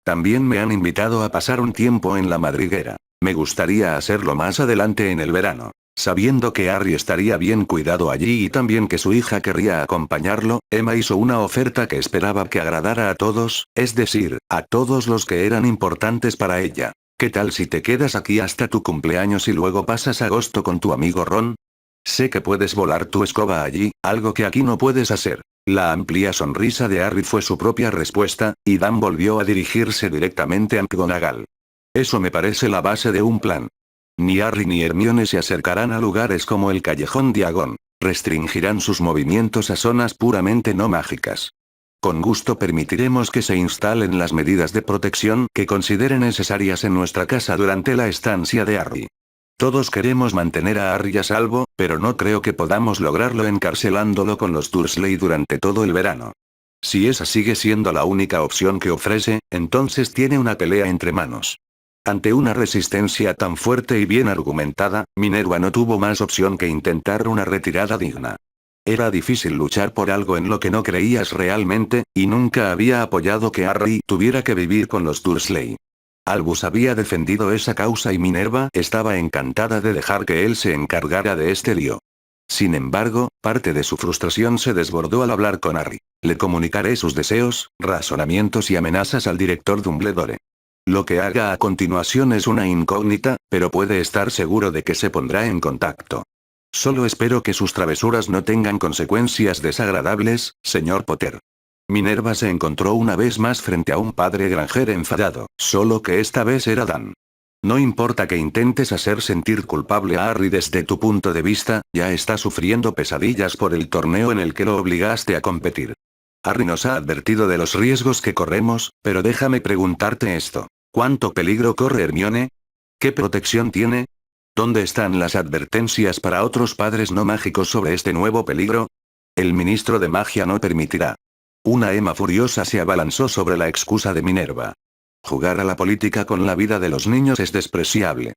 También me han invitado a pasar un tiempo en la madriguera. Me gustaría hacerlo más adelante en el verano. Sabiendo que Harry estaría bien cuidado allí y también que su hija querría acompañarlo, Emma hizo una oferta que esperaba que agradara a todos, es decir, a todos los que eran importantes para ella. ¿Qué tal si te quedas aquí hasta tu cumpleaños y luego pasas agosto con tu amigo Ron? Sé que puedes volar tu escoba allí, algo que aquí no puedes hacer. La amplia sonrisa de Harry fue su propia respuesta, y Dan volvió a dirigirse directamente a McGonagall. Eso me parece la base de un plan. Ni Harry ni Hermione se acercarán a lugares como el Callejón Diagon. Restringirán sus movimientos a zonas puramente no mágicas. Con gusto permitiremos que se instalen las medidas de protección que consideren necesarias en nuestra casa durante la estancia de Harry. Todos queremos mantener a Harry a salvo, pero no creo que podamos lograrlo encarcelándolo con los Dursley durante todo el verano. Si esa sigue siendo la única opción que ofrece, entonces tiene una pelea entre manos. Ante una resistencia tan fuerte y bien argumentada, Minerva no tuvo más opción que intentar una retirada digna. Era difícil luchar por algo en lo que no creías realmente, y nunca había apoyado que Harry tuviera que vivir con los Dursley. Albus había defendido esa causa y Minerva estaba encantada de dejar que él se encargara de este lío. Sin embargo, parte de su frustración se desbordó al hablar con Harry. Le comunicaré sus deseos, razonamientos y amenazas al director Dumbledore. Lo que haga a continuación es una incógnita, pero puede estar seguro de que se pondrá en contacto. Solo espero que sus travesuras no tengan consecuencias desagradables, señor Potter. Minerva se encontró una vez más frente a un padre Granger enfadado, solo que esta vez era Dan. No importa que intentes hacer sentir culpable a Harry desde tu punto de vista, ya está sufriendo pesadillas por el torneo en el que lo obligaste a competir. Harry nos ha advertido de los riesgos que corremos, pero déjame preguntarte esto. ¿Cuánto peligro corre Hermione? ¿Qué protección tiene? ¿Dónde están las advertencias para otros padres no mágicos sobre este nuevo peligro? El ministro de magia no permitirá. Una Emma furiosa se abalanzó sobre la excusa de Minerva. Jugar a la política con la vida de los niños es despreciable.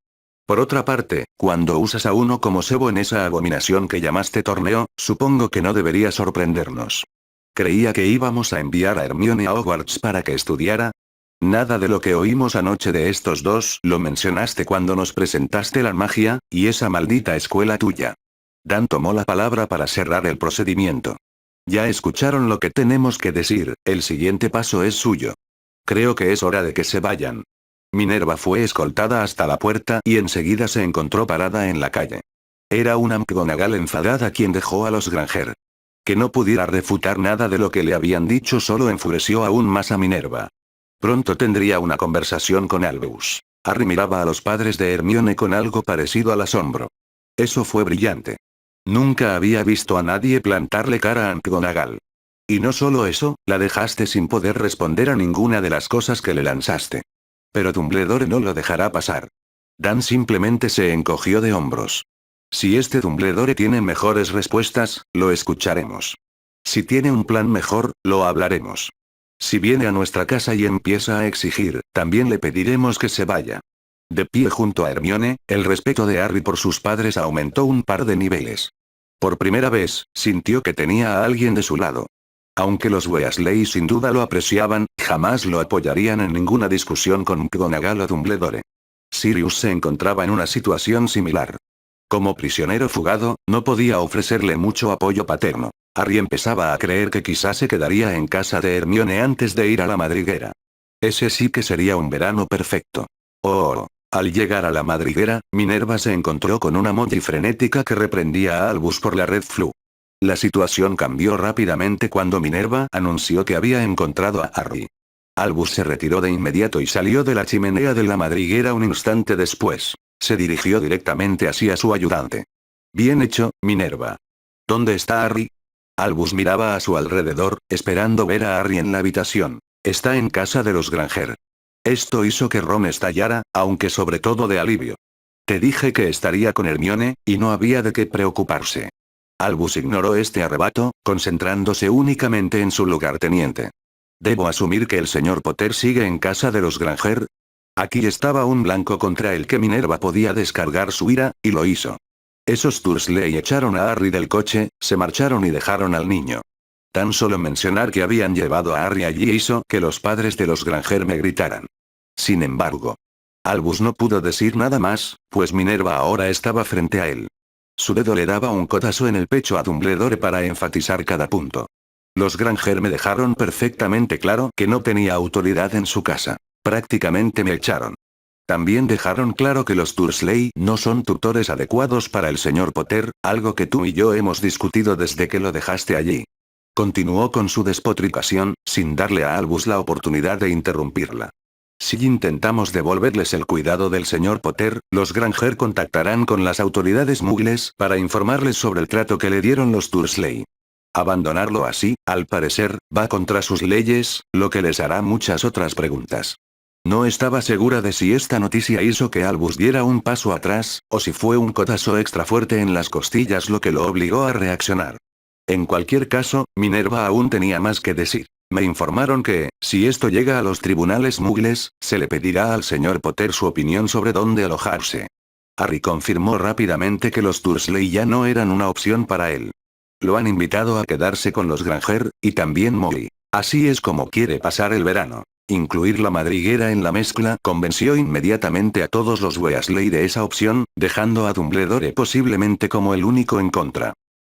Por otra parte, cuando usas a uno como cebo en esa abominación que llamaste torneo, supongo que no debería sorprendernos. Creía que íbamos a enviar a Hermione a Hogwarts para que estudiara. Nada de lo que oímos anoche de estos dos lo mencionaste cuando nos presentaste la magia, y esa maldita escuela tuya. Dan tomó la palabra para cerrar el procedimiento. Ya escucharon lo que tenemos que decir, el siguiente paso es suyo. Creo que es hora de que se vayan. Minerva fue escoltada hasta la puerta y enseguida se encontró parada en la calle. Era una McGonagall enfadada quien dejó a los Granger. Que no pudiera refutar nada de lo que le habían dicho solo enfureció aún más a Minerva. Pronto tendría una conversación con Albus. Harry miraba a los padres de Hermione con algo parecido al asombro. Eso fue brillante. Nunca había visto a nadie plantarle cara a McGonagall. Y no solo eso, la dejaste sin poder responder a ninguna de las cosas que le lanzaste. Pero Dumbledore no lo dejará pasar. Dan simplemente se encogió de hombros. Si este Dumbledore tiene mejores respuestas, lo escucharemos. Si tiene un plan mejor, lo hablaremos. Si viene a nuestra casa y empieza a exigir, también le pediremos que se vaya. De pie junto a Hermione, el respeto de Harry por sus padres aumentó un par de niveles. Por primera vez, sintió que tenía a alguien de su lado. Aunque los Weasley sin duda lo apreciaban, jamás lo apoyarían en ninguna discusión con McGonagall o Dumbledore. Sirius se encontraba en una situación similar. Como prisionero fugado, no podía ofrecerle mucho apoyo paterno. Harry empezaba a creer que quizás se quedaría en casa de Hermione antes de ir a la madriguera. Ese sí que sería un verano perfecto. Oh. Al llegar a la madriguera, Minerva se encontró con una Molly frenética que reprendía a Albus por la Red Flu. La situación cambió rápidamente cuando Minerva anunció que había encontrado a Harry. Albus se retiró de inmediato y salió de la chimenea de la madriguera un instante después. Se dirigió directamente hacia su ayudante. Bien hecho, Minerva. ¿Dónde está Harry? Albus miraba a su alrededor, esperando ver a Harry en la habitación. Está en casa de los Granger. Esto hizo que Ron estallara, aunque sobre todo de alivio. Te dije que estaría con Hermione, y no había de qué preocuparse. Albus ignoró este arrebato, concentrándose únicamente en su lugarteniente. ¿Debo asumir que el señor Potter sigue en casa de los Granger? Aquí estaba un blanco contra el que Minerva podía descargar su ira, y lo hizo. Esos Dursley echaron a Harry del coche, se marcharon y dejaron al niño. Tan solo mencionar que habían llevado a Harry allí hizo que los padres de los Granger me gritaran. Sin embargo, Albus no pudo decir nada más, pues Minerva ahora estaba frente a él. Su dedo le daba un codazo en el pecho a Dumbledore para enfatizar cada punto. Los Granger me dejaron perfectamente claro que no tenía autoridad en su casa. Prácticamente me echaron. También dejaron claro que los Dursley no son tutores adecuados para el señor Potter, algo que tú y yo hemos discutido desde que lo dejaste allí. Continuó con su despotricación, sin darle a Albus la oportunidad de interrumpirla. Si intentamos devolverles el cuidado del señor Potter, los Granger contactarán con las autoridades muggles para informarles sobre el trato que le dieron los Dursley. Abandonarlo así, al parecer, va contra sus leyes, lo que les hará muchas otras preguntas. No estaba segura de si esta noticia hizo que Albus diera un paso atrás, o si fue un codazo extra fuerte en las costillas lo que lo obligó a reaccionar. En cualquier caso, Minerva aún tenía más que decir. Me informaron que, si esto llega a los tribunales muggles, se le pedirá al señor Potter su opinión sobre dónde alojarse. Harry confirmó rápidamente que los Dursley ya no eran una opción para él. Lo han invitado a quedarse con los Granger, y también Molly. Así es como quiere pasar el verano. Incluir la madriguera en la mezcla convenció inmediatamente a todos los Weasley de esa opción, dejando a Dumbledore posiblemente como el único en contra.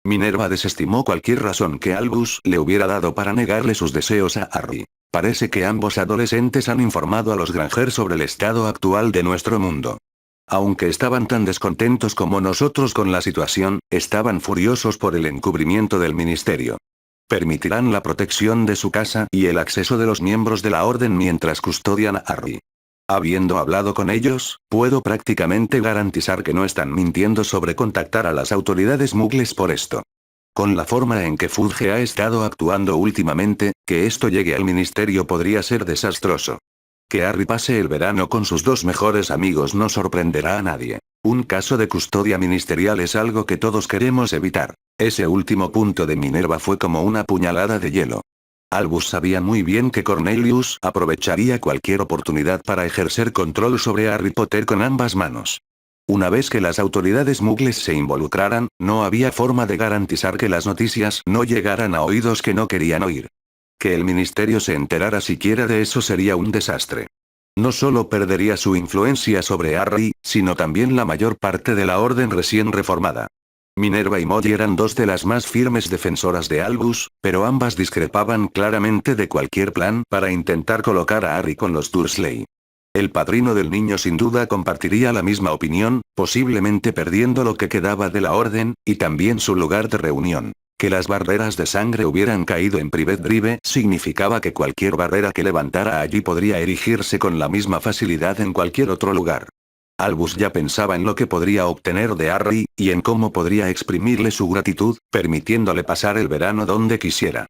Minerva desestimó cualquier razón que Albus le hubiera dado para negarle sus deseos a Harry. Parece que ambos adolescentes han informado a los Granger sobre el estado actual de nuestro mundo. Aunque estaban tan descontentos como nosotros con la situación, estaban furiosos por el encubrimiento del ministerio. Permitirán la protección de su casa y el acceso de los miembros de la orden mientras custodian a Harry. Habiendo hablado con ellos, puedo prácticamente garantizar que no están mintiendo sobre contactar a las autoridades muggles por esto. Con la forma en que Fudge ha estado actuando últimamente, que esto llegue al ministerio podría ser desastroso. Que Harry pase el verano con sus dos mejores amigos no sorprenderá a nadie. Un caso de custodia ministerial es algo que todos queremos evitar. Ese último punto de Minerva fue como una puñalada de hielo. Albus sabía muy bien que Cornelius aprovecharía cualquier oportunidad para ejercer control sobre Harry Potter con ambas manos. Una vez que las autoridades muggles se involucraran, no había forma de garantizar que las noticias no llegaran a oídos que no querían oír. Que el ministerio se enterara siquiera de eso sería un desastre. No solo perdería su influencia sobre Harry, sino también la mayor parte de la orden recién reformada. Minerva y Molly eran dos de las más firmes defensoras de Albus, pero ambas discrepaban claramente de cualquier plan para intentar colocar a Harry con los Dursley. El padrino del niño sin duda compartiría la misma opinión, posiblemente perdiendo lo que quedaba de la orden, y también su lugar de reunión. Que las barreras de sangre hubieran caído en Privet Drive significaba que cualquier barrera que levantara allí podría erigirse con la misma facilidad en cualquier otro lugar. Albus ya pensaba en lo que podría obtener de Harry, y en cómo podría exprimirle su gratitud, permitiéndole pasar el verano donde quisiera.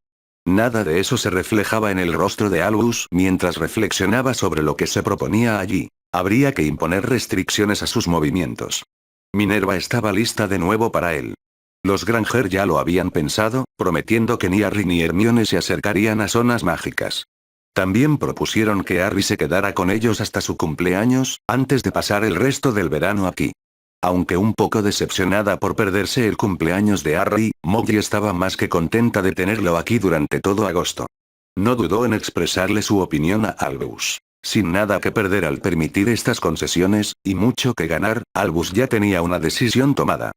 Nada de eso se reflejaba en el rostro de Albus mientras reflexionaba sobre lo que se proponía allí. Habría que imponer restricciones a sus movimientos. Minerva estaba lista de nuevo para él. Los Granger ya lo habían pensado, prometiendo que ni Harry ni Hermione se acercarían a zonas mágicas. También propusieron que Harry se quedara con ellos hasta su cumpleaños, antes de pasar el resto del verano aquí. Aunque un poco decepcionada por perderse el cumpleaños de Harry, Molly estaba más que contenta de tenerlo aquí durante todo agosto. No dudó en expresarle su opinión a Albus. Sin nada que perder al permitir estas concesiones, y mucho que ganar, Albus ya tenía una decisión tomada.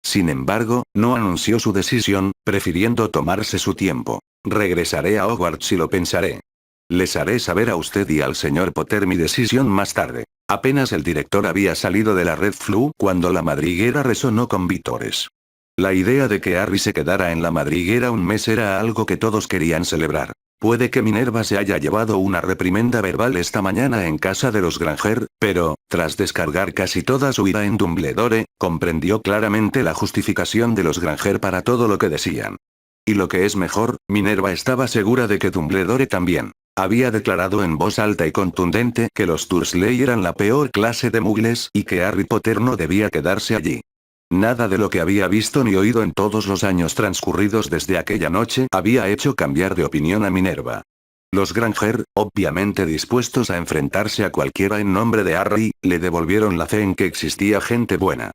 Sin embargo, no anunció su decisión, prefiriendo tomarse su tiempo. Regresaré a Hogwarts y lo pensaré. Les haré saber a usted y al señor Potter mi decisión más tarde. Apenas el director había salido de la Red Flu cuando la madriguera resonó con vítores. La idea de que Harry se quedara en la madriguera un mes era algo que todos querían celebrar. Puede que Minerva se haya llevado una reprimenda verbal esta mañana en casa de los Granger, pero, tras descargar casi toda su ira en Dumbledore, comprendió claramente la justificación de los Granger para todo lo que decían. Y lo que es mejor, Minerva estaba segura de que Dumbledore también. Había declarado en voz alta y contundente que los Dursley eran la peor clase de muggles y que Harry Potter no debía quedarse allí. Nada de lo que había visto ni oído en todos los años transcurridos desde aquella noche había hecho cambiar de opinión a Minerva. Los Granger, obviamente dispuestos a enfrentarse a cualquiera en nombre de Harry, le devolvieron la fe en que existía gente buena.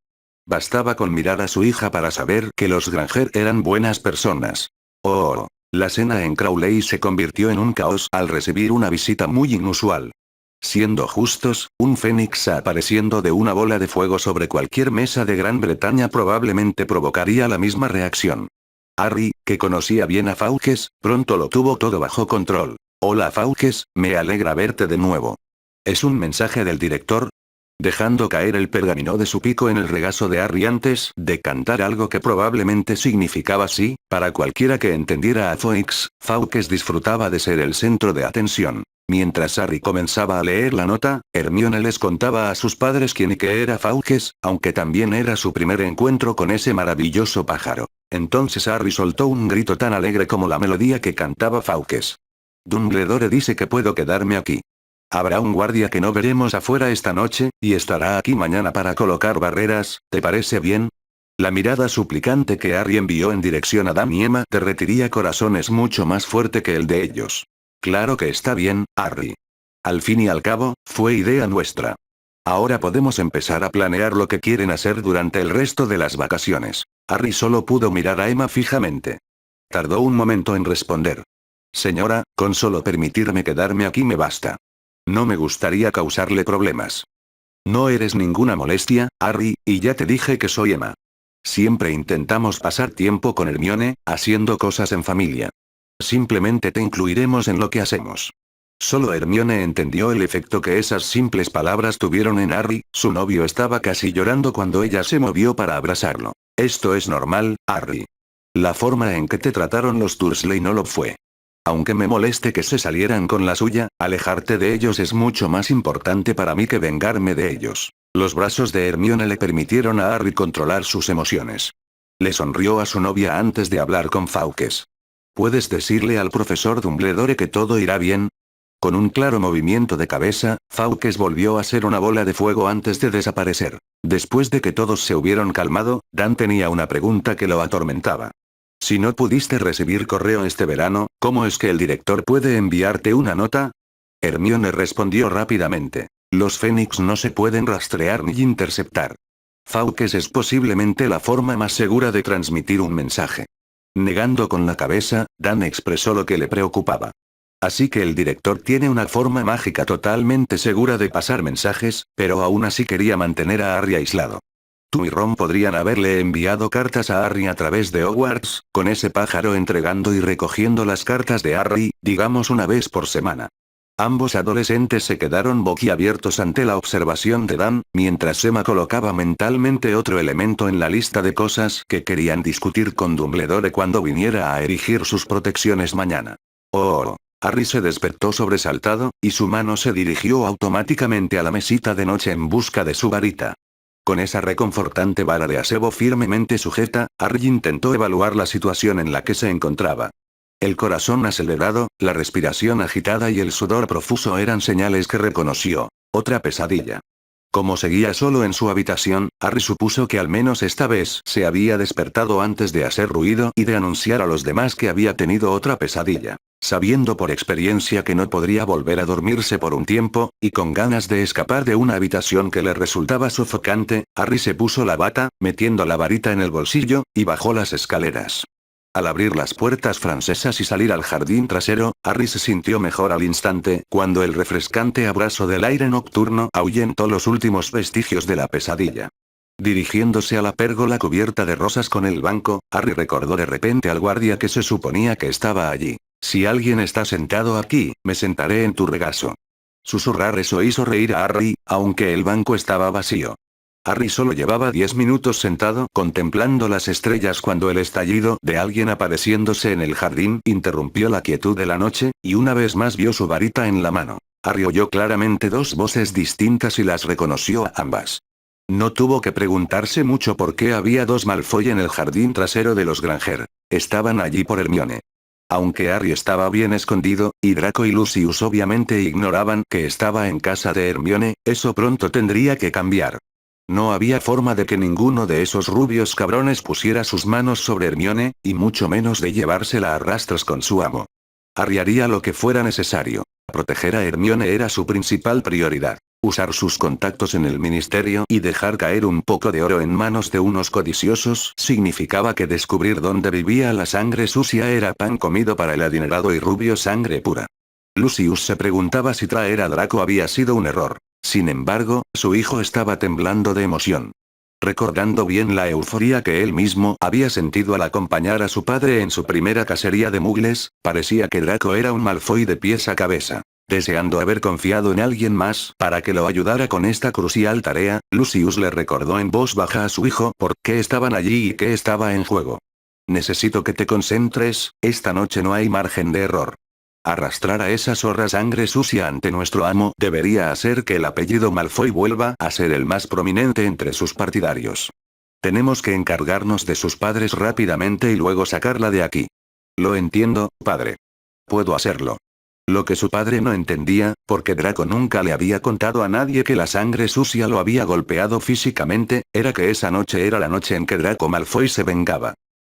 Bastaba con mirar a su hija para saber que los Granger eran buenas personas. Oh. La cena en Crowley se convirtió en un caos al recibir una visita muy inusual. Siendo justos, un fénix apareciendo de una bola de fuego sobre cualquier mesa de Gran Bretaña probablemente provocaría la misma reacción. Harry, que conocía bien a Fawkes, pronto lo tuvo todo bajo control. Hola Fawkes, me alegra verte de nuevo. ¿Es un mensaje del director? Dejando caer el pergamino de su pico en el regazo de Harry antes de cantar algo que probablemente significaba sí, para cualquiera que entendiera a Fawkes disfrutaba de ser el centro de atención. Mientras Harry comenzaba a leer la nota, Hermione les contaba a sus padres quién y qué era Fawkes, aunque también era su primer encuentro con ese maravilloso pájaro. Entonces Harry soltó un grito tan alegre como la melodía que cantaba Fawkes. Dumbledore dice que puedo quedarme aquí. Habrá un guardia que no veremos afuera esta noche, y estará aquí mañana para colocar barreras, ¿te parece bien? La mirada suplicante que Harry envió en dirección a Dan y Emma derretiría corazones mucho más fuerte que el de ellos. Claro que está bien, Harry. Al fin y al cabo, fue idea nuestra. Ahora podemos empezar a planear lo que quieren hacer durante el resto de las vacaciones. Harry solo pudo mirar a Emma fijamente. Tardó un momento en responder. Señora, con solo permitirme quedarme aquí me basta. No me gustaría causarle problemas. No eres ninguna molestia, Harry, y ya te dije que soy Emma. Siempre intentamos pasar tiempo con Hermione, haciendo cosas en familia. Simplemente te incluiremos en lo que hacemos. Solo Hermione entendió el efecto que esas simples palabras tuvieron en Harry, su novio estaba casi llorando cuando ella se movió para abrazarlo. Esto es normal, Harry. La forma en que te trataron los Dursley no lo fue. Aunque me moleste que se salieran con la suya, alejarte de ellos es mucho más importante para mí que vengarme de ellos. Los brazos de Hermione le permitieron a Harry controlar sus emociones. Le sonrió a su novia antes de hablar con Fawkes. ¿Puedes decirle al profesor Dumbledore que todo irá bien? Con un claro movimiento de cabeza, Fawkes volvió a ser una bola de fuego antes de desaparecer. Después de que todos se hubieron calmado, Dan tenía una pregunta que lo atormentaba. Si no pudiste recibir correo este verano, ¿cómo es que el director puede enviarte una nota? Hermione respondió rápidamente. Los Fénix no se pueden rastrear ni interceptar. Fawkes es posiblemente la forma más segura de transmitir un mensaje. Negando con la cabeza, Dan expresó lo que le preocupaba. Así que el director tiene una forma mágica totalmente segura de pasar mensajes, pero aún así quería mantener a Harry aislado. Tú y Ron podrían haberle enviado cartas a Harry a través de Hogwarts, con ese pájaro entregando y recogiendo las cartas de Harry, digamos una vez por semana. Ambos adolescentes se quedaron boquiabiertos ante la observación de Dan, mientras Emma colocaba mentalmente otro elemento en la lista de cosas que querían discutir con Dumbledore cuando viniera a erigir sus protecciones mañana. Oh. Harry se despertó sobresaltado, y su mano se dirigió automáticamente a la mesita de noche en busca de su varita. Con esa reconfortante vara de acebo firmemente sujeta, Harry intentó evaluar la situación en la que se encontraba. El corazón acelerado, la respiración agitada y el sudor profuso eran señales que reconoció. Otra pesadilla. Como seguía solo en su habitación, Harry supuso que al menos esta vez se había despertado antes de hacer ruido y de anunciar a los demás que había tenido otra pesadilla. Sabiendo por experiencia que no podría volver a dormirse por un tiempo, y con ganas de escapar de una habitación que le resultaba sofocante, Harry se puso la bata, metiendo la varita en el bolsillo, y bajó las escaleras. Al abrir las puertas francesas y salir al jardín trasero, Harry se sintió mejor al instante, cuando el refrescante abrazo del aire nocturno ahuyentó los últimos vestigios de la pesadilla. Dirigiéndose a la pérgola cubierta de rosas con el banco, Harry recordó de repente al guardia que se suponía que estaba allí. Si alguien está sentado aquí, me sentaré en tu regazo. Susurrar eso hizo reír a Harry, aunque el banco estaba vacío. Harry solo llevaba 10 minutos sentado contemplando las estrellas cuando el estallido de alguien apareciéndose en el jardín interrumpió la quietud de la noche, y una vez más vio su varita en la mano. Harry oyó claramente dos voces distintas y las reconoció a ambas. No tuvo que preguntarse mucho por qué había dos Malfoy en el jardín trasero de los Granger. Estaban allí por Hermione. Aunque Harry estaba bien escondido, y Draco y Lucius obviamente ignoraban que estaba en casa de Hermione, eso pronto tendría que cambiar. No había forma de que ninguno de esos rubios cabrones pusiera sus manos sobre Hermione, y mucho menos de llevársela a rastros con su amo. Harry haría lo que fuera necesario. Proteger a Hermione era su principal prioridad. Usar sus contactos en el ministerio y dejar caer un poco de oro en manos de unos codiciosos significaba que descubrir dónde vivía la sangre sucia era pan comido para el adinerado y rubio sangre pura. Lucius se preguntaba si traer a Draco había sido un error. Sin embargo, su hijo estaba temblando de emoción. Recordando bien la euforia que él mismo había sentido al acompañar a su padre en su primera cacería de mugles, parecía que Draco era un Malfoy de pies a cabeza. Deseando haber confiado en alguien más para que lo ayudara con esta crucial tarea, Lucius le recordó en voz baja a su hijo por qué estaban allí y qué estaba en juego. Necesito que te concentres, esta noche no hay margen de error. Arrastrar a esa zorra sangre sucia ante nuestro amo debería hacer que el apellido Malfoy vuelva a ser el más prominente entre sus partidarios. Tenemos que encargarnos de sus padres rápidamente y luego sacarla de aquí. Lo entiendo, padre. Puedo hacerlo. Lo que su padre no entendía, porque Draco nunca le había contado a nadie que la sangre sucia lo había golpeado físicamente, era que esa noche era la noche en que Draco Malfoy se vengaba.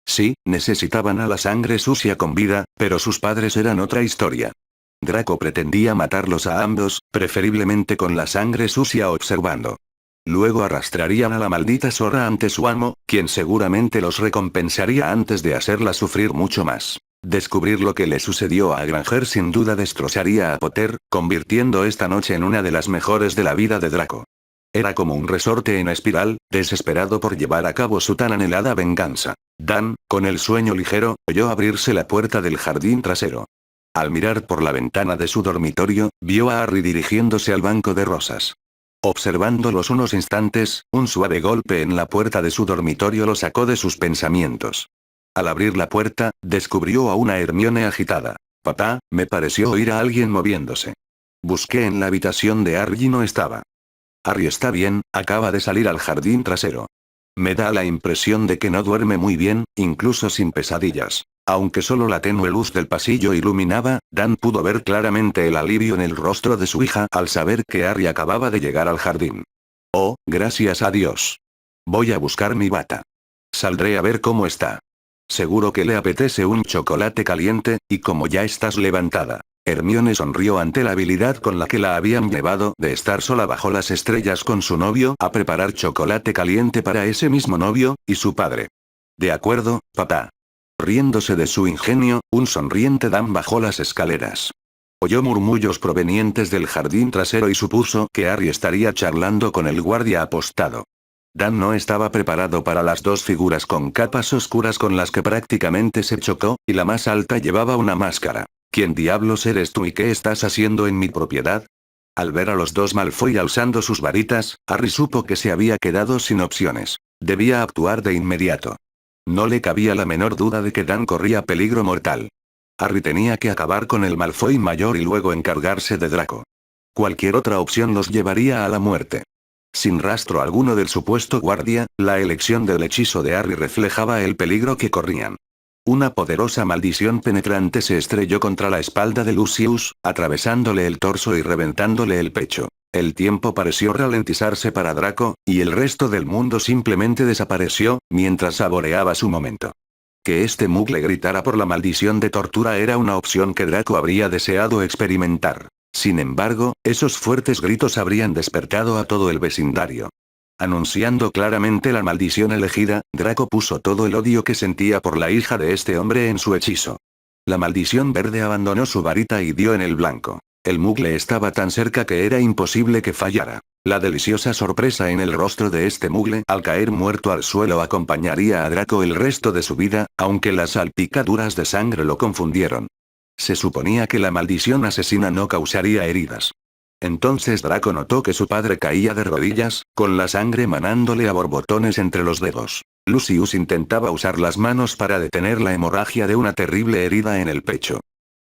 Sí, necesitaban a la sangre sucia con vida, pero sus padres eran otra historia. Draco pretendía matarlos a ambos, preferiblemente con la sangre sucia observando. Luego arrastrarían a la maldita zorra ante su amo, quien seguramente los recompensaría antes de hacerla sufrir mucho más. Descubrir lo que le sucedió a Granger sin duda destrozaría a Potter, convirtiendo esta noche en una de las mejores de la vida de Draco. Era como un resorte en espiral, desesperado por llevar a cabo su tan anhelada venganza. Dan, con el sueño ligero, oyó abrirse la puerta del jardín trasero. Al mirar por la ventana de su dormitorio, vio a Harry dirigiéndose al banco de rosas. Observándolos unos instantes, un suave golpe en la puerta de su dormitorio lo sacó de sus pensamientos. Al abrir la puerta, descubrió a una Hermione agitada. Papá, me pareció oír a alguien moviéndose. Busqué en la habitación de Harry y no estaba. Harry está bien, acaba de salir al jardín trasero. Me da la impresión de que no duerme muy bien, incluso sin pesadillas. Aunque solo la tenue luz del pasillo iluminaba, Dan pudo ver claramente el alivio en el rostro de su hija al saber que Harry acababa de llegar al jardín. Oh, gracias a Dios. Voy a buscar mi bata. Saldré a ver cómo está. Seguro que le apetece un chocolate caliente, y como ya estás levantada. Hermione sonrió ante la habilidad con la que la habían llevado de estar sola bajo las estrellas con su novio a preparar chocolate caliente para ese mismo novio, y su padre. De acuerdo, papá. Riéndose de su ingenio, un sonriente Dan bajó las escaleras. Oyó murmullos provenientes del jardín trasero y supuso que Harry estaría charlando con el guardia apostado. Dan no estaba preparado para las dos figuras con capas oscuras con las que prácticamente se chocó, y la más alta llevaba una máscara. ¿Quién diablos eres tú y qué estás haciendo en mi propiedad? Al ver a los dos Malfoy alzando sus varitas, Harry supo que se había quedado sin opciones. Debía actuar de inmediato. No le cabía la menor duda de que Dan corría peligro mortal. Harry tenía que acabar con el Malfoy mayor y luego encargarse de Draco. Cualquier otra opción los llevaría a la muerte. Sin rastro alguno del supuesto guardia, la elección del hechizo de Harry reflejaba el peligro que corrían. Una poderosa maldición penetrante se estrelló contra la espalda de Lucius, atravesándole el torso y reventándole el pecho. El tiempo pareció ralentizarse para Draco, y el resto del mundo simplemente desapareció, mientras saboreaba su momento. Que este mugle gritara por la maldición de tortura era una opción que Draco habría deseado experimentar. Sin embargo, esos fuertes gritos habrían despertado a todo el vecindario. Anunciando claramente la maldición elegida, Draco puso todo el odio que sentía por la hija de este hombre en su hechizo. La maldición verde abandonó su varita y dio en el blanco. El mugle estaba tan cerca que era imposible que fallara. La deliciosa sorpresa en el rostro de este mugle al caer muerto al suelo acompañaría a Draco el resto de su vida, aunque las salpicaduras de sangre lo confundieron. Se suponía que la maldición asesina no causaría heridas. Entonces Draco notó que su padre caía de rodillas, con la sangre manándole a borbotones entre los dedos. Lucius intentaba usar las manos para detener la hemorragia de una terrible herida en el pecho.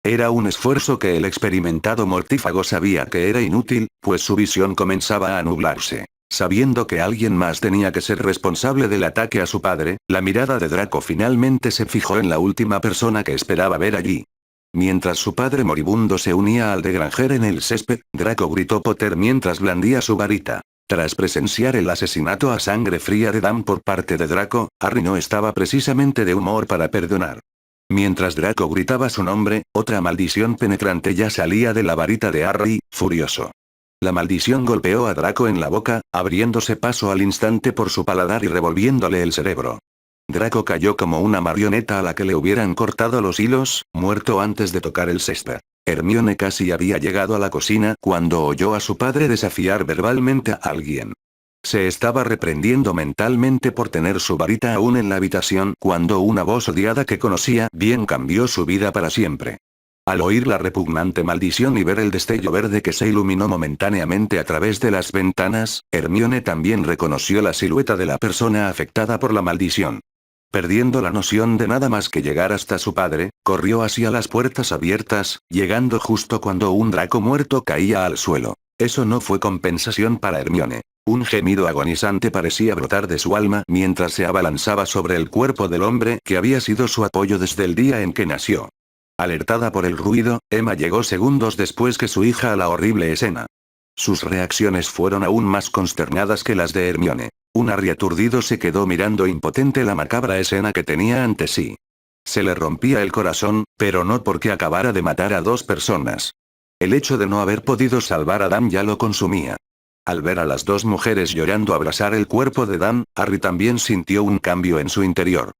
Era un esfuerzo que el experimentado mortífago sabía que era inútil, pues su visión comenzaba a nublarse. Sabiendo que alguien más tenía que ser responsable del ataque a su padre, la mirada de Draco finalmente se fijó en la última persona que esperaba ver allí. Mientras su padre moribundo se unía al de Granger en el césped, Draco gritó Potter mientras blandía su varita. Tras presenciar el asesinato a sangre fría de Dan por parte de Draco, Harry no estaba precisamente de humor para perdonar. Mientras Draco gritaba su nombre, otra maldición penetrante ya salía de la varita de Harry, furioso. La maldición golpeó a Draco en la boca, abriéndose paso al instante por su paladar y revolviéndole el cerebro. Draco cayó como una marioneta a la que le hubieran cortado los hilos, muerto antes de tocar el césped. Hermione casi había llegado a la cocina cuando oyó a su padre desafiar verbalmente a alguien. Se estaba reprendiendo mentalmente por tener su varita aún en la habitación cuando una voz odiada que conocía bien cambió su vida para siempre. Al oír la repugnante maldición y ver el destello verde que se iluminó momentáneamente a través de las ventanas, Hermione también reconoció la silueta de la persona afectada por la maldición. Perdiendo la noción de nada más que llegar hasta su padre, corrió hacia las puertas abiertas, llegando justo cuando un Draco muerto caía al suelo. Eso no fue compensación para Hermione. Un gemido agonizante parecía brotar de su alma mientras se abalanzaba sobre el cuerpo del hombre que había sido su apoyo desde el día en que nació. Alertada por el ruido, Emma llegó segundos después que su hija a la horrible escena. Sus reacciones fueron aún más consternadas que las de Hermione. Un Harry aturdido se quedó mirando impotente la macabra escena que tenía ante sí. Se le rompía el corazón, pero no porque acabara de matar a dos personas. El hecho de no haber podido salvar a Dan ya lo consumía. Al ver a las dos mujeres llorando abrazar el cuerpo de Dan, Harry también sintió un cambio en su interior.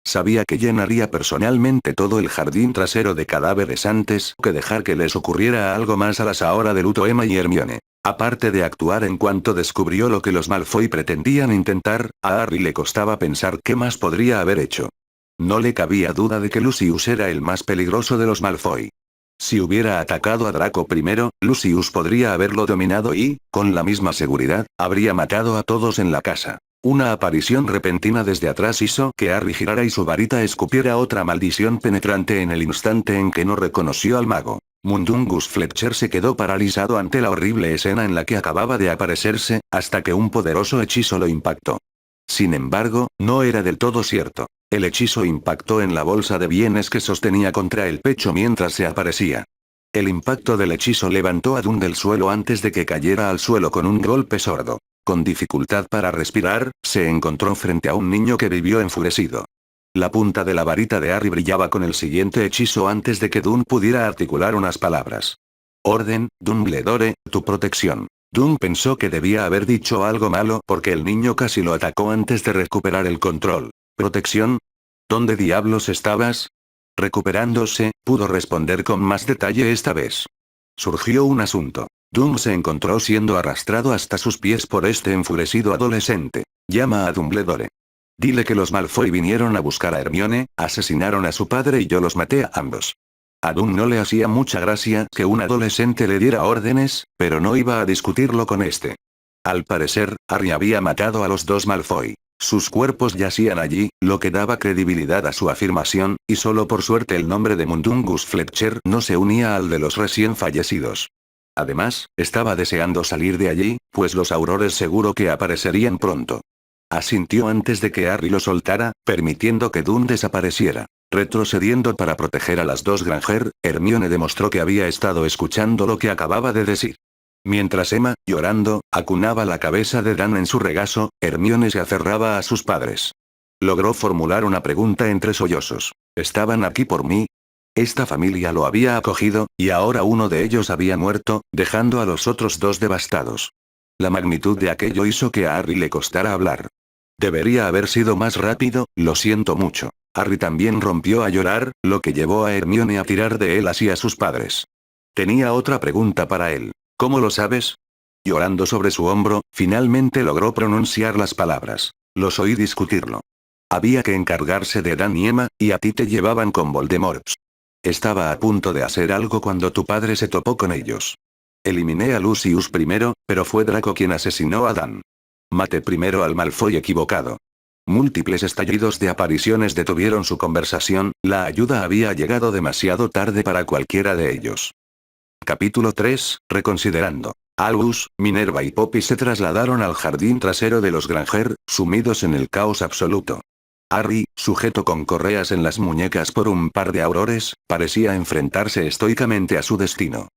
Sabía que llenaría personalmente todo el jardín trasero de cadáveres antes que dejar que les ocurriera algo más a las ahora de luto Emma y Hermione. Aparte de actuar en cuanto descubrió lo que los Malfoy pretendían intentar, a Harry le costaba pensar qué más podría haber hecho. No le cabía duda de que Lucius era el más peligroso de los Malfoy. Si hubiera atacado a Draco primero, Lucius podría haberlo dominado y, con la misma seguridad, habría matado a todos en la casa. Una aparición repentina desde atrás hizo que Harry girara y su varita escupiera otra maldición penetrante en el instante en que no reconoció al mago. Mundungus Fletcher se quedó paralizado ante la horrible escena en la que acababa de aparecerse, hasta que un poderoso hechizo lo impactó. Sin embargo, no era del todo cierto. El hechizo impactó en la bolsa de bienes que sostenía contra el pecho mientras se aparecía. El impacto del hechizo levantó a Dun del suelo antes de que cayera al suelo con un golpe sordo. Con dificultad para respirar, se encontró frente a un niño que vivió enfurecido. La punta de la varita de Harry brillaba con el siguiente hechizo antes de que Dun pudiera articular unas palabras. Orden, Dumbledore, tu protección. Dun pensó que debía haber dicho algo malo porque el niño casi lo atacó antes de recuperar el control. ¿Protección? ¿Dónde diablos estabas? Recuperándose, pudo responder con más detalle esta vez. Surgió un asunto. Dun se encontró siendo arrastrado hasta sus pies por este enfurecido adolescente. Llama a Dumbledore. Dile que los Malfoy vinieron a buscar a Hermione, asesinaron a su padre y yo los maté a ambos. A Dun no le hacía mucha gracia que un adolescente le diera órdenes, pero no iba a discutirlo con este. Al parecer, Harry había matado a los dos Malfoy. Sus cuerpos yacían allí, lo que daba credibilidad a su afirmación, y solo por suerte el nombre de Mundungus Fletcher no se unía al de los recién fallecidos. Además, estaba deseando salir de allí, pues los aurores seguro que aparecerían pronto. Asintió antes de que Harry lo soltara, permitiendo que Dun desapareciera. Retrocediendo para proteger a las dos Granger, Hermione demostró que había estado escuchando lo que acababa de decir. Mientras Emma, llorando, acunaba la cabeza de Dan en su regazo, Hermione se aferraba a sus padres. Logró formular una pregunta entre sollozos. ¿Estaban aquí por mí? Esta familia lo había acogido, y ahora uno de ellos había muerto, dejando a los otros dos devastados. La magnitud de aquello hizo que a Harry le costara hablar. Debería haber sido más rápido, lo siento mucho. Harry también rompió a llorar, lo que llevó a Hermione a tirar de él hacia sus padres. Tenía otra pregunta para él. ¿Cómo lo sabes? Llorando sobre su hombro, finalmente logró pronunciar las palabras. Los oí discutirlo. Había que encargarse de Dan y Emma, y a ti te llevaban con Voldemort. Estaba a punto de hacer algo cuando tu padre se topó con ellos. Eliminé a Lucius primero, pero fue Draco quien asesinó a Dan. Maté primero al Malfoy equivocado. Múltiples estallidos de apariciones detuvieron su conversación, la ayuda había llegado demasiado tarde para cualquiera de ellos. Capítulo 3, reconsiderando. Albus, Minerva y Poppy se trasladaron al jardín trasero de los Granger, sumidos en el caos absoluto. Harry, sujeto con correas en las muñecas por un par de aurores, parecía enfrentarse estoicamente a su destino.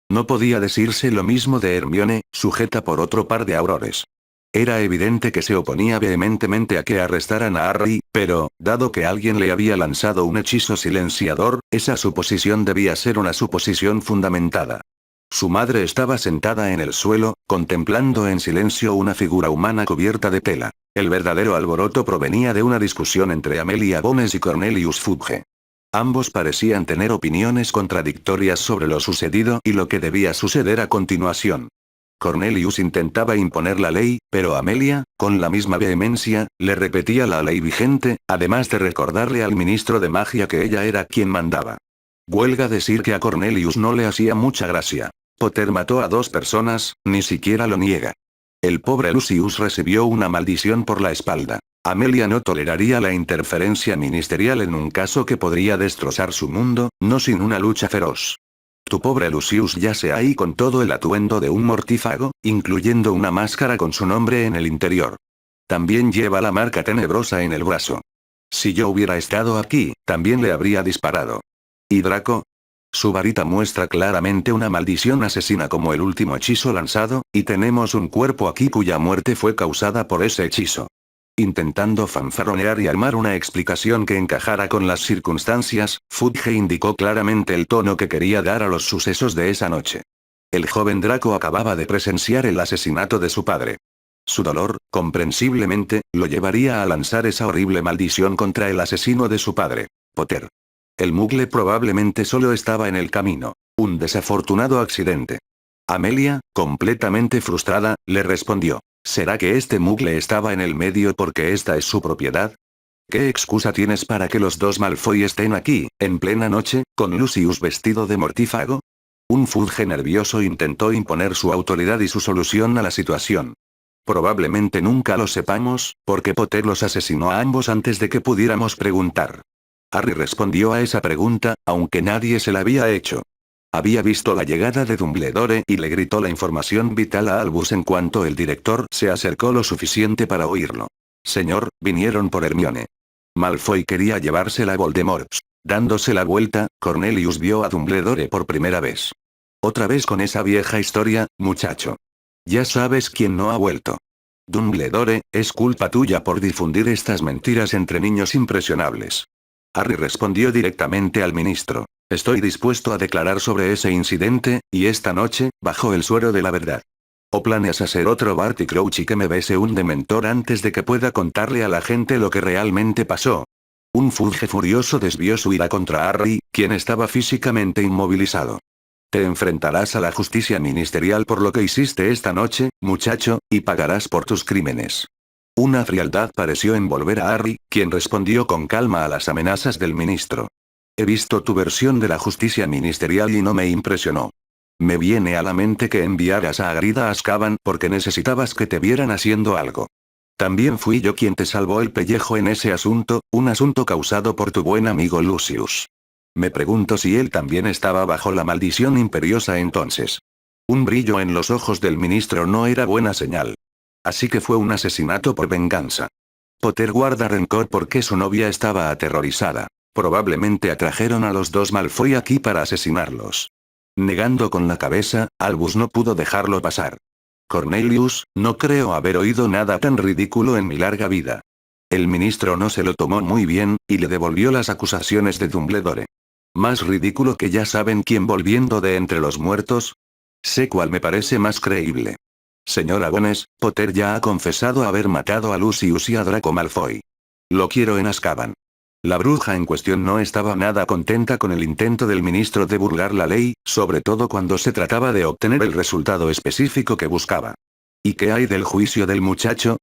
No podía decirse lo mismo de Hermione, sujeta por otro par de aurores. Era evidente que se oponía vehementemente a que arrestaran a Harry, pero, dado que alguien le había lanzado un hechizo silenciador, esa suposición debía ser una suposición fundamentada. Su madre estaba sentada en el suelo, contemplando en silencio una figura humana cubierta de tela. El verdadero alboroto provenía de una discusión entre Amelia Bones y Cornelius Fudge. Ambos parecían tener opiniones contradictorias sobre lo sucedido y lo que debía suceder a continuación. Cornelius intentaba imponer la ley, pero Amelia, con la misma vehemencia, le repetía la ley vigente, además de recordarle al ministro de magia que ella era quien mandaba. Huelga decir que a Cornelius no le hacía mucha gracia. Potter mató a 2 personas, ni siquiera lo niega. El pobre Lucius recibió una maldición por la espalda. Amelia no toleraría la interferencia ministerial en un caso que podría destrozar su mundo, no sin una lucha feroz. Tu pobre Lucius yace ahí con todo el atuendo de un mortífago, incluyendo una máscara con su nombre en el interior. También lleva la marca tenebrosa en el brazo. Si yo hubiera estado aquí, también le habría disparado. ¿Y Draco? Su varita muestra claramente una maldición asesina como el último hechizo lanzado, y tenemos un cuerpo aquí cuya muerte fue causada por ese hechizo. Intentando fanfarronear y armar una explicación que encajara con las circunstancias, Fudge indicó claramente el tono que quería dar a los sucesos de esa noche. El joven Draco acababa de presenciar el asesinato de su padre. Su dolor, comprensiblemente, lo llevaría a lanzar esa horrible maldición contra el asesino de su padre, Potter. El mugle probablemente solo estaba en el camino. Un desafortunado accidente. Amelia, completamente frustrada, le respondió. ¿Será que este mugle estaba en el medio porque esta es su propiedad? ¿Qué excusa tienes para que los 2 Malfoy estén aquí, en plena noche, con Lucius vestido de mortífago? Un Fudge nervioso intentó imponer su autoridad y su solución a la situación. Probablemente nunca lo sepamos, porque Potter los asesinó a ambos antes de que pudiéramos preguntar. Harry respondió a esa pregunta, aunque nadie se la había hecho. Había visto la llegada de Dumbledore y le gritó la información vital a Albus en cuanto el director se acercó lo suficiente para oírlo. Señor, vinieron por Hermione. Malfoy quería llevársela a Voldemort. Dándose la vuelta, Cornelius vio a Dumbledore por primera vez. Otra vez con esa vieja historia, muchacho. Ya sabes quién no ha vuelto. Dumbledore, es culpa tuya por difundir estas mentiras entre niños impresionables. Harry respondió directamente al ministro. Estoy dispuesto a declarar sobre ese incidente, y esta noche, bajo el suero de la verdad. ¿O planeas hacer otro Barty Crouch y que me bese un dementor antes de que pueda contarle a la gente lo que realmente pasó? Un Fudge furioso desvió su ira contra Harry, quien estaba físicamente inmovilizado. Te enfrentarás a la justicia ministerial por lo que hiciste esta noche, muchacho, y pagarás por tus crímenes. Una frialdad pareció envolver a Harry, quien respondió con calma a las amenazas del ministro. He visto tu versión de la justicia ministerial y no me impresionó. Me viene a la mente que enviaras a Hagrid a Azkaban porque necesitabas que te vieran haciendo algo. También fui yo quien te salvó el pellejo en ese asunto, un asunto causado por tu buen amigo Lucius. Me pregunto si él también estaba bajo la maldición imperiosa entonces. Un brillo en los ojos del ministro no era buena señal. Así que fue un asesinato por venganza. Potter guarda rencor porque su novia estaba aterrorizada. Probablemente atrajeron a los 2 Malfoy aquí para asesinarlos. Negando con la cabeza, Albus no pudo dejarlo pasar. Cornelius, no creo haber oído nada tan ridículo en mi larga vida. El ministro no se lo tomó muy bien, y le devolvió las acusaciones de Dumbledore. Más ridículo que ya saben quién volviendo de entre los muertos. Sé cuál me parece más creíble. Señora Bones, Potter ya ha confesado haber matado a Lucius y a Draco Malfoy. Lo quiero en Azkaban. La bruja en cuestión no estaba nada contenta con el intento del ministro de burlar la ley, sobre todo cuando se trataba de obtener el resultado específico que buscaba. ¿Y qué hay del juicio del muchacho?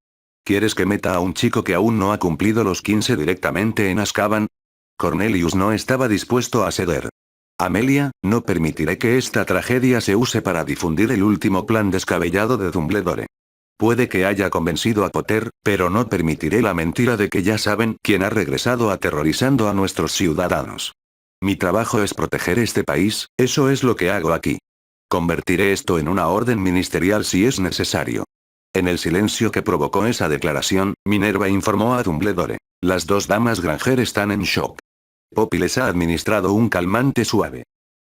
¿Quieres que meta a un chico que aún no ha cumplido los 15 directamente en Azkaban? Cornelius no estaba dispuesto a ceder. Amelia, no permitiré que esta tragedia se use para difundir el último plan descabellado de Dumbledore. Puede que haya convencido a Potter, pero no permitiré la mentira de que ya saben quién ha regresado aterrorizando a nuestros ciudadanos. Mi trabajo es proteger este país, eso es lo que hago aquí. Convertiré esto en una orden ministerial si es necesario. En el silencio que provocó esa declaración, Minerva informó a Dumbledore. Las 2 damas Granger están en shock. Poppy les ha administrado un calmante suave.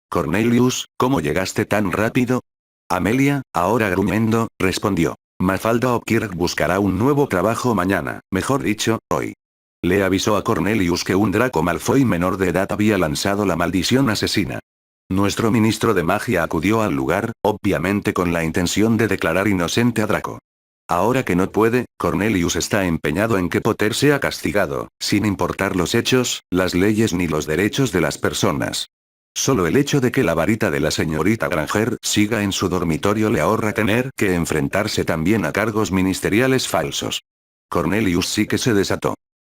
Cornelius, ¿cómo llegaste tan rápido? Amelia, ahora gruñendo, respondió. Mafalda O'Kirk buscará un nuevo trabajo mañana, mejor dicho, hoy. Le avisó a Cornelius que un Draco Malfoy menor de edad había lanzado la maldición asesina. Nuestro ministro de magia acudió al lugar, obviamente con la intención de declarar inocente a Draco. Ahora que no puede, Cornelius está empeñado en que Potter sea castigado, sin importar los hechos, las leyes ni los derechos de las personas. Solo el hecho de que la varita de la señorita Granger siga en su dormitorio le ahorra tener que enfrentarse también a cargos ministeriales falsos. Cornelius sí que se desató.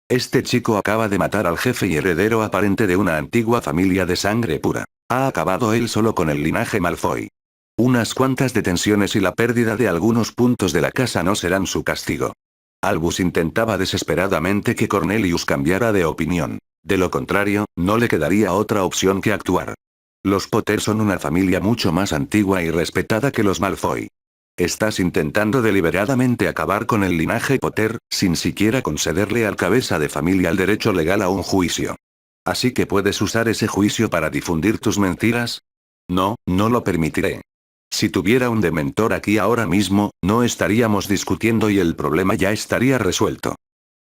Este chico acaba de matar al jefe y heredero aparente de una antigua familia de sangre pura. Ha acabado él solo con el linaje Malfoy. Unas cuantas detenciones y la pérdida de algunos puntos de la casa no serán su castigo. Albus intentaba desesperadamente que Cornelius cambiara de opinión. De lo contrario, no le quedaría otra opción que actuar. Los Potter son una familia mucho más antigua y respetada que los Malfoy. Estás intentando deliberadamente acabar con el linaje Potter, sin siquiera concederle al cabeza de familia el derecho legal a un juicio. Así que puedes usar ese juicio para difundir tus mentiras. No, no lo permitiré. Si tuviera un dementor aquí ahora mismo, no estaríamos discutiendo y el problema ya estaría resuelto.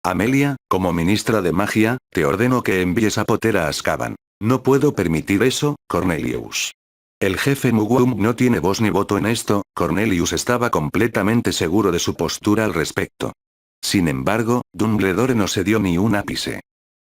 Amelia, como ministra de magia, te ordeno que envíes a Potter a Azkaban. No puedo permitir eso, Cornelius. El jefe Mugwump no tiene voz ni voto en esto. Cornelius estaba completamente seguro de su postura al respecto. Sin embargo, Dumbledore no cedió ni un ápice.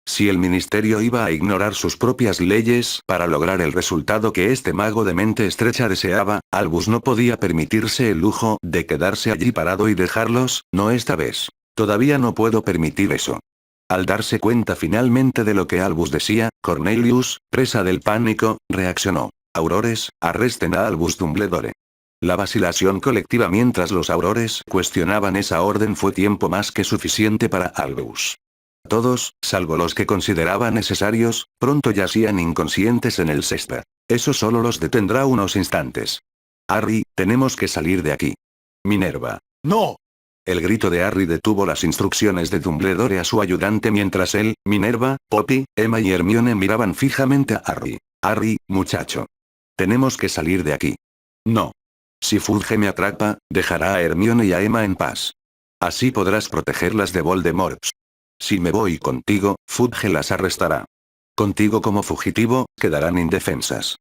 Si el ministerio iba a ignorar sus propias leyes para lograr el resultado que este mago de mente estrecha deseaba, Albus no podía permitirse el lujo de quedarse allí parado y dejarlos, no esta vez. Todavía no puedo permitir eso. Al darse cuenta finalmente de lo que Albus decía, Cornelius, presa del pánico, reaccionó. Aurores, arresten a Albus Dumbledore. La vacilación colectiva mientras los aurores cuestionaban esa orden fue tiempo más que suficiente para Albus. Todos, salvo los que consideraba necesarios, pronto yacían inconscientes en el césped. Eso solo los detendrá unos instantes. Harry, tenemos que salir de aquí. Minerva. ¡No! El grito de Harry detuvo las instrucciones de Dumbledore a su ayudante mientras él, Minerva, Poppy, Emma y Hermione miraban fijamente a Harry. Harry, muchacho. Tenemos que salir de aquí. No. Si Fudge me atrapa, dejará a Hermione y a Emma en paz. Así podrás protegerlas de Voldemort. Si me voy contigo, Fudge las arrestará. Contigo como fugitivo, quedarán indefensas.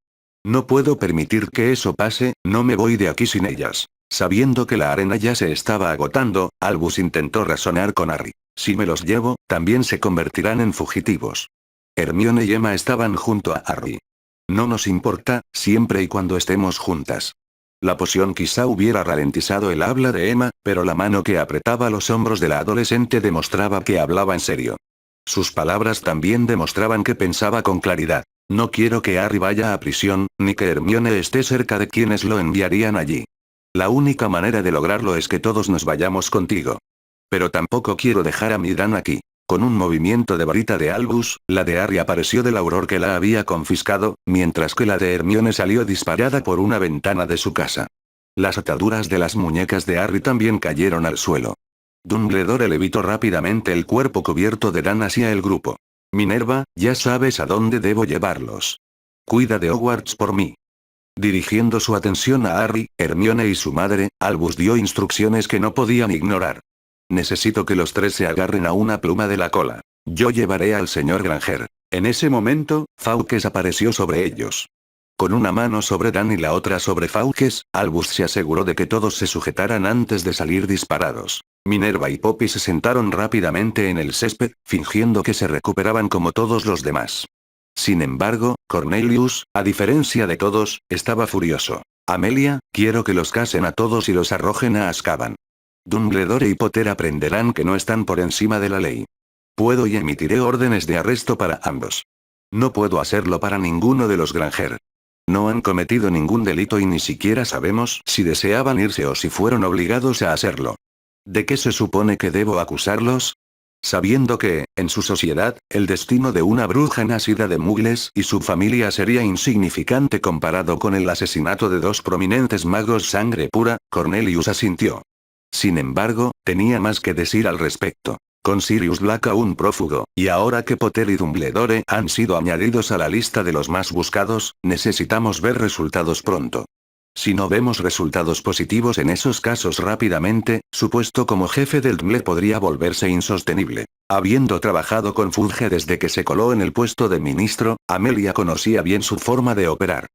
No puedo permitir que eso pase, no me voy de aquí sin ellas. Sabiendo que la arena ya se estaba agotando, Albus intentó razonar con Harry. Si me los llevo, también se convertirán en fugitivos. Hermione y Emma estaban junto a Harry. No nos importa, siempre y cuando estemos juntas. La poción quizá hubiera ralentizado el habla de Emma, pero la mano que apretaba los hombros de la adolescente demostraba que hablaba en serio. Sus palabras también demostraban que pensaba con claridad. No quiero que Harry vaya a prisión, ni que Hermione esté cerca de quienes lo enviarían allí. La única manera de lograrlo es que todos nos vayamos contigo. Pero tampoco quiero dejar a mi Dan aquí. Con un movimiento de varita de Albus, la de Harry apareció del auror que la había confiscado, mientras que la de Hermione salió disparada por una ventana de su casa. Las ataduras de las muñecas de Harry también cayeron al suelo. Dumbledore levitó rápidamente el cuerpo cubierto de Dan hacia el grupo. Minerva, ya sabes a dónde debo llevarlos. Cuida de Hogwarts por mí. Dirigiendo su atención a Harry, Hermione y su madre, Albus dio instrucciones que no podían ignorar. Necesito que los tres se agarren a una pluma de la cola. Yo llevaré al señor Granger. En ese momento, Fawkes apareció sobre ellos. Con una mano sobre Dan y la otra sobre Fawkes, Albus se aseguró de que todos se sujetaran antes de salir disparados. Minerva y Poppy se sentaron rápidamente en el césped, fingiendo que se recuperaban como todos los demás. Sin embargo, Cornelius, a diferencia de todos, estaba furioso. Amelia, quiero que los casen a todos y los arrojen a Azkaban. Dumbledore y Potter aprenderán que no están por encima de la ley. Puedo y emitiré órdenes de arresto para ambos. No puedo hacerlo para ninguno de los Granger. No han cometido ningún delito y ni siquiera sabemos si deseaban irse o si fueron obligados a hacerlo. ¿De qué se supone que debo acusarlos? Sabiendo que, en su sociedad, el destino de una bruja nacida de mugles y su familia sería insignificante comparado con el asesinato de dos prominentes magos sangre pura, Cornelius asintió. Sin embargo, tenía más que decir al respecto. Con Sirius Black aún prófugo, y ahora que Potter y Dumbledore han sido añadidos a la lista de los más buscados, necesitamos ver resultados pronto. Si no vemos resultados positivos en esos casos rápidamente, su puesto como jefe del DMLE podría volverse insostenible. Habiendo trabajado con Fudge desde que se coló en el puesto de ministro, Amelia conocía bien su forma de operar.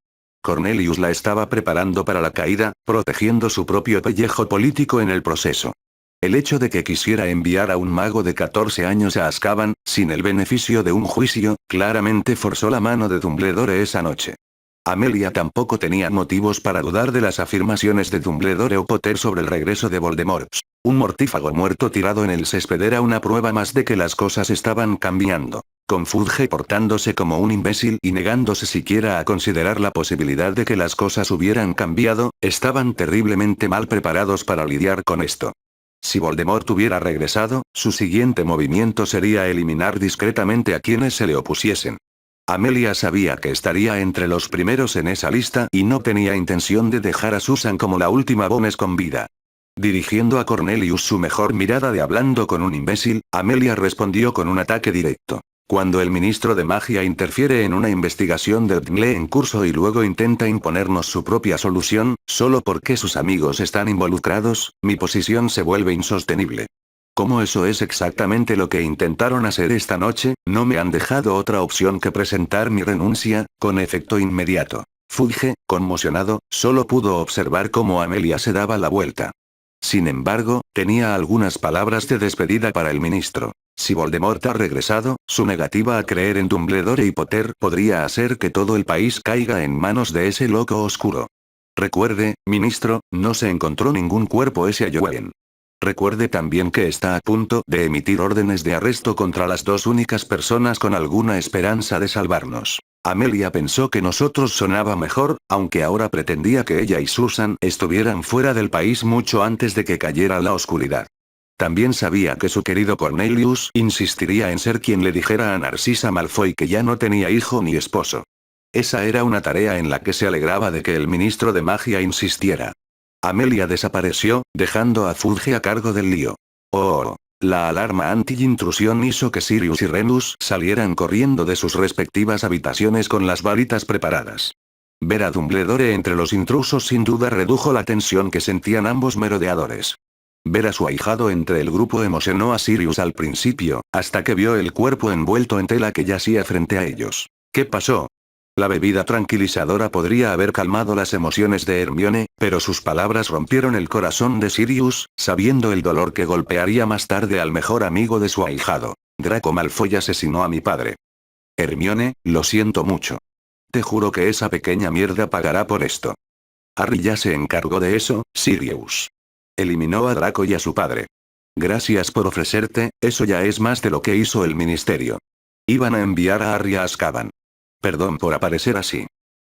Cornelius la estaba preparando para la caída, protegiendo su propio pellejo político en el proceso. El hecho de que quisiera enviar a un mago de 14 años a Azkaban, sin el beneficio de un juicio, claramente forzó la mano de Dumbledore esa noche. Amelia tampoco tenía motivos para dudar de las afirmaciones de Dumbledore o Potter sobre el regreso de Voldemort. Un mortífago muerto tirado en el césped era una prueba más de que las cosas estaban cambiando. Con Fudge portándose como un imbécil y negándose siquiera a considerar la posibilidad de que las cosas hubieran cambiado, estaban terriblemente mal preparados para lidiar con esto. Si Voldemort hubiera regresado, su siguiente movimiento sería eliminar discretamente a quienes se le opusiesen. Amelia sabía que estaría entre los primeros en esa lista y no tenía intención de dejar a Susan como la última Bones con vida. Dirigiendo a Cornelius su mejor mirada de hablando con un imbécil, Amelia respondió con un ataque directo. Cuando el ministro de magia interfiere en una investigación del DMLE en curso y luego intenta imponernos su propia solución, solo porque sus amigos están involucrados, mi posición se vuelve insostenible. Como eso es exactamente lo que intentaron hacer esta noche, no me han dejado otra opción que presentar mi renuncia, con efecto inmediato. Fudge, conmocionado, solo pudo observar cómo Amelia se daba la vuelta. Sin embargo, tenía algunas palabras de despedida para el ministro. Si Voldemort ha regresado, su negativa a creer en Dumbledore y Potter podría hacer que todo el país caiga en manos de ese loco oscuro. Recuerde, ministro, no se encontró ningún cuerpo ese Halloween. Recuerde también que está a punto de emitir órdenes de arresto contra las dos únicas personas con alguna esperanza de salvarnos. Amelia pensó que nosotros sonaba mejor, aunque ahora pretendía que ella y Susan estuvieran fuera del país mucho antes de que cayera la oscuridad. También sabía que su querido Cornelius insistiría en ser quien le dijera a Narcisa Malfoy que ya no tenía hijo ni esposo. Esa era una tarea en la que se alegraba de que el ministro de magia insistiera. Amelia desapareció, dejando a Fudge a cargo del lío. Oh. La alarma anti-intrusión hizo que Sirius y Remus salieran corriendo de sus respectivas habitaciones con las varitas preparadas. Ver a Dumbledore entre los intrusos sin duda redujo la tensión que sentían ambos merodeadores. Ver a su ahijado entre el grupo emocionó a Sirius al principio, hasta que vio el cuerpo envuelto en tela que yacía frente a ellos. ¿Qué pasó? La bebida tranquilizadora podría haber calmado las emociones de Hermione, pero sus palabras rompieron el corazón de Sirius, sabiendo el dolor que golpearía más tarde al mejor amigo de su ahijado. Draco Malfoy asesinó a mi padre. Hermione, lo siento mucho. Te juro que esa pequeña mierda pagará por esto. Harry ya se encargó de eso, Sirius. Eliminó a Draco y a su padre. Gracias por ofrecerte, eso ya es más de lo que hizo el ministerio. Iban a enviar a Harry a Azkaban. Perdón por aparecer así.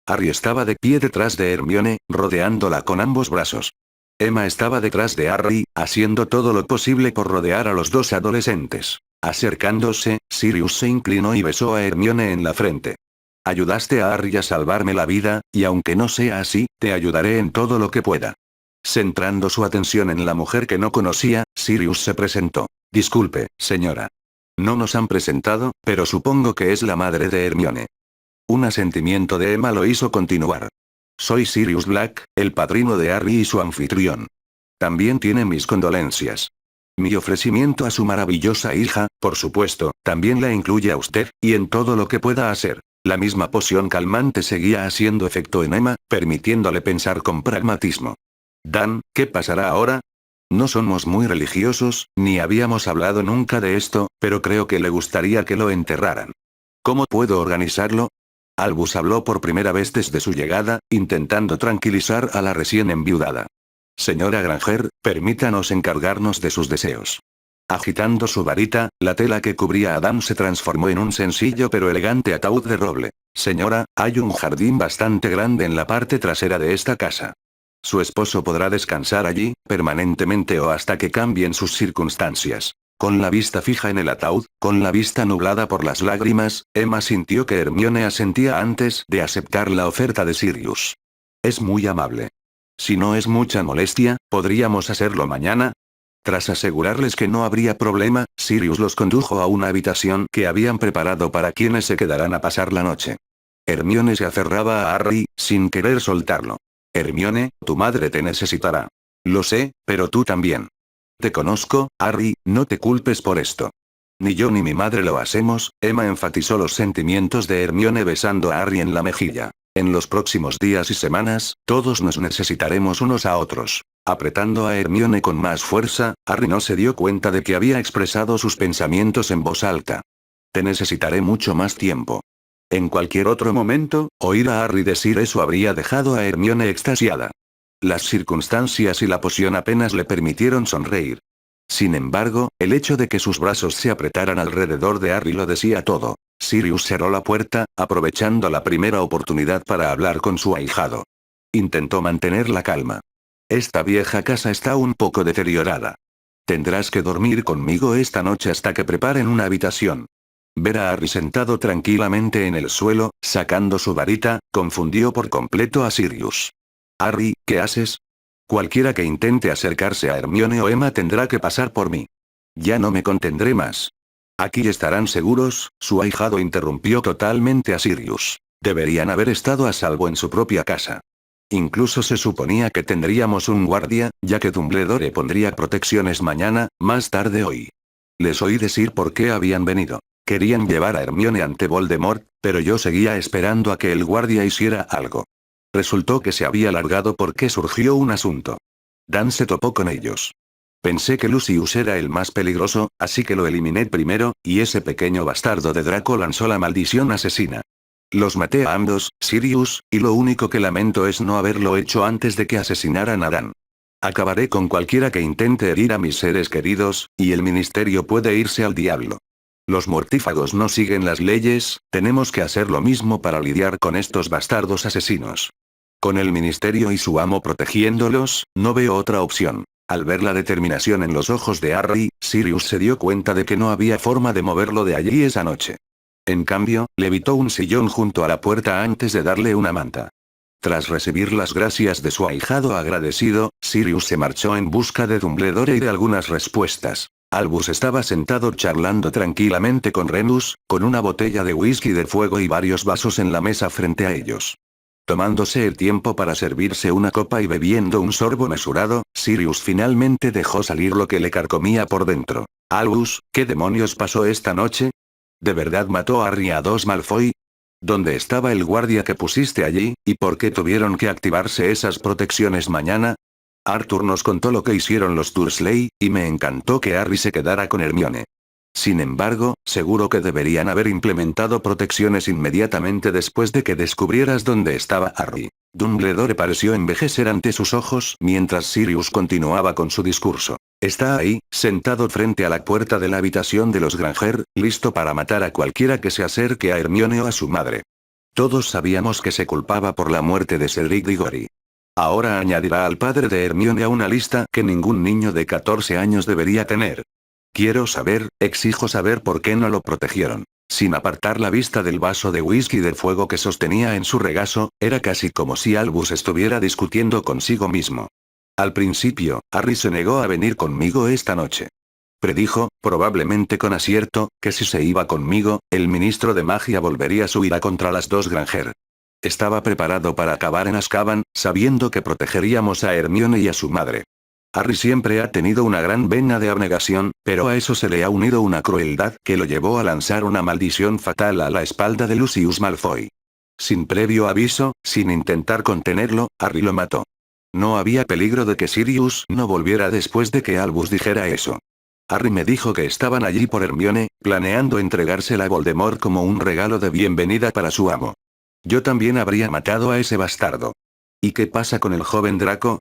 Harry estaba de pie detrás de Hermione, rodeándola con ambos brazos. Emma estaba detrás de Harry, haciendo todo lo posible por rodear a los dos adolescentes. Acercándose, Sirius se inclinó y besó a Hermione en la frente. Ayudaste a Harry a salvarme la vida, y aunque no sea así, te ayudaré en todo lo que pueda. Centrando su atención en la mujer que no conocía, Sirius se presentó. Disculpe, señora. No nos han presentado, pero supongo que es la madre de Hermione. Un asentimiento de Emma lo hizo continuar. Soy Sirius Black, el padrino de Harry y su anfitrión. También tiene mis condolencias. Mi ofrecimiento a su maravillosa hija, por supuesto, también la incluye a usted, y en todo lo que pueda hacer. La misma poción calmante seguía haciendo efecto en Emma, permitiéndole pensar con pragmatismo. Dan, ¿qué pasará ahora? No somos muy religiosos, ni habíamos hablado nunca de esto, pero creo que le gustaría que lo enterraran. ¿Cómo puedo organizarlo? Albus habló por primera vez desde su llegada, intentando tranquilizar a la recién enviudada. Señora Granger, permítanos encargarnos de sus deseos. Agitando su varita, la tela que cubría a Dan se transformó en un sencillo pero elegante ataúd de roble. Señora, hay un jardín bastante grande en la parte trasera de esta casa. Su esposo podrá descansar allí, permanentemente o hasta que cambien sus circunstancias. Con la vista fija en el ataúd, con la vista nublada por las lágrimas, Emma sintió que Hermione asentía antes de aceptar la oferta de Sirius. Es muy amable. Si no es mucha molestia, ¿podríamos hacerlo mañana? Tras asegurarles que no habría problema, Sirius los condujo a una habitación que habían preparado para quienes se quedarán a pasar la noche. Hermione se aferraba a Harry, sin querer soltarlo. Hermione, tu madre te necesitará. Lo sé, pero tú también. Te conozco, Harry, no te culpes por esto. Ni yo ni mi madre lo hacemos, Emma enfatizó los sentimientos de Hermione besando a Harry en la mejilla. En los próximos días y semanas, todos nos necesitaremos unos a otros. Apretando a Hermione con más fuerza, Harry no se dio cuenta de que había expresado sus pensamientos en voz alta. Te necesitaré mucho más tiempo. En cualquier otro momento, oír a Harry decir eso habría dejado a Hermione extasiada. Las circunstancias y la poción apenas le permitieron sonreír. Sin embargo, el hecho de que sus brazos se apretaran alrededor de Harry lo decía todo. Sirius cerró la puerta, aprovechando la primera oportunidad para hablar con su ahijado. Intentó mantener la calma. Esta vieja casa está un poco deteriorada. Tendrás que dormir conmigo esta noche hasta que preparen una habitación. Ver a Harry sentado tranquilamente en el suelo, sacando su varita, confundió por completo a Sirius. Harry, ¿qué haces? Cualquiera que intente acercarse a Hermione o Emma tendrá que pasar por mí. Ya no me contendré más. Aquí estarán seguros, su ahijado interrumpió totalmente a Sirius. Deberían haber estado a salvo en su propia casa. Incluso se suponía que tendríamos un guardia, ya que Dumbledore pondría protecciones mañana, más tarde hoy. Les oí decir por qué habían venido. Querían llevar a Hermione ante Voldemort, pero yo seguía esperando a que el guardia hiciera algo. Resultó que se había alargado porque surgió un asunto. Dan se topó con ellos. Pensé que Lucius era el más peligroso, así que lo eliminé primero, y ese pequeño bastardo de Draco lanzó la maldición asesina. Los maté a ambos, Sirius, y lo único que lamento es no haberlo hecho antes de que asesinaran a Dan. Acabaré con cualquiera que intente herir a mis seres queridos, y el ministerio puede irse al diablo. Los mortífagos no siguen las leyes, tenemos que hacer lo mismo para lidiar con estos bastardos asesinos. Con el ministerio y su amo protegiéndolos, no veo otra opción. Al ver la determinación en los ojos de Harry, Sirius se dio cuenta de que no había forma de moverlo de allí esa noche. En cambio, levitó un sillón junto a la puerta antes de darle una manta. Tras recibir las gracias de su ahijado agradecido, Sirius se marchó en busca de Dumbledore y de algunas respuestas. Albus estaba sentado charlando tranquilamente con Remus, con una botella de whisky de fuego y varios vasos en la mesa frente a ellos. Tomándose el tiempo para servirse una copa y bebiendo un sorbo mesurado, Sirius finalmente dejó salir lo que le carcomía por dentro. Albus, ¿qué demonios pasó esta noche? ¿De verdad mató a Harry y a dos Malfoy? ¿Dónde estaba el guardia que pusiste allí, y por qué tuvieron que activarse esas protecciones mañana? Arthur nos contó lo que hicieron los Dursley, y me encantó que Harry se quedara con Hermione. Sin embargo, seguro que deberían haber implementado protecciones inmediatamente después de que descubrieras dónde estaba Harry. Dumbledore pareció envejecer ante sus ojos mientras Sirius continuaba con su discurso. Está ahí, sentado frente a la puerta de la habitación de los Granger, listo para matar a cualquiera que se acerque a Hermione o a su madre. Todos sabíamos que se culpaba por la muerte de Cedric Diggory. Ahora añadirá al padre de Hermione a una lista que ningún niño de 14 años debería tener. Exijo saber por qué no lo protegieron. Sin apartar la vista del vaso de whisky de fuego que sostenía en su regazo, era casi como si Albus estuviera discutiendo consigo mismo. Al principio, Harry se negó a venir conmigo esta noche. Predijo, probablemente con acierto, que si se iba conmigo, el ministro de magia volvería su ira contra las dos Granger. Estaba preparado para acabar en Azkaban, sabiendo que protegeríamos a Hermione y a su madre. Harry siempre ha tenido una gran vena de abnegación, pero a eso se le ha unido una crueldad que lo llevó a lanzar una maldición fatal a la espalda de Lucius Malfoy. Sin previo aviso, sin intentar contenerlo, Harry lo mató. No había peligro de que Sirius no volviera después de que Albus dijera eso. Harry me dijo que estaban allí por Hermione, planeando entregársela a Voldemort como un regalo de bienvenida para su amo. Yo también habría matado a ese bastardo. ¿Y qué pasa con el joven Draco?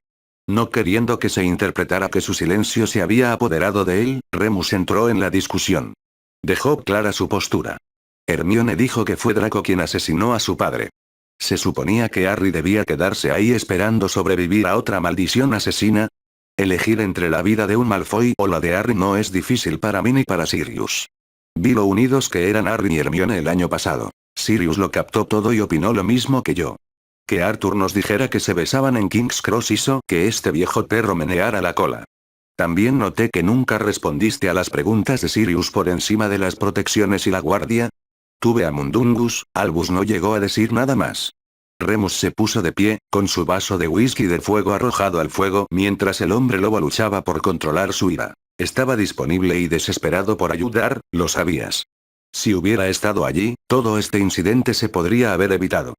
No queriendo que se interpretara que su silencio se había apoderado de él, Remus entró en la discusión. Dejó clara su postura. Hermione dijo que fue Draco quien asesinó a su padre. ¿Se suponía que Harry debía quedarse ahí esperando sobrevivir a otra maldición asesina? Elegir entre la vida de un Malfoy o la de Harry no es difícil para mí ni para Sirius. Vi lo unidos que eran Harry y Hermione el año pasado. Sirius lo captó todo y opinó lo mismo que yo. Que Arthur nos dijera que se besaban en King's Cross hizo que este viejo perro meneara la cola. También noté que nunca respondiste a las preguntas de Sirius por encima de las protecciones y la guardia. Tuve a Mundungus, Albus no llegó a decir nada más. Remus se puso de pie, con su vaso de whisky de fuego arrojado al fuego mientras el hombre lobo luchaba por controlar su ira. Estaba disponible y desesperado por ayudar, lo sabías. Si hubiera estado allí, todo este incidente se podría haber evitado.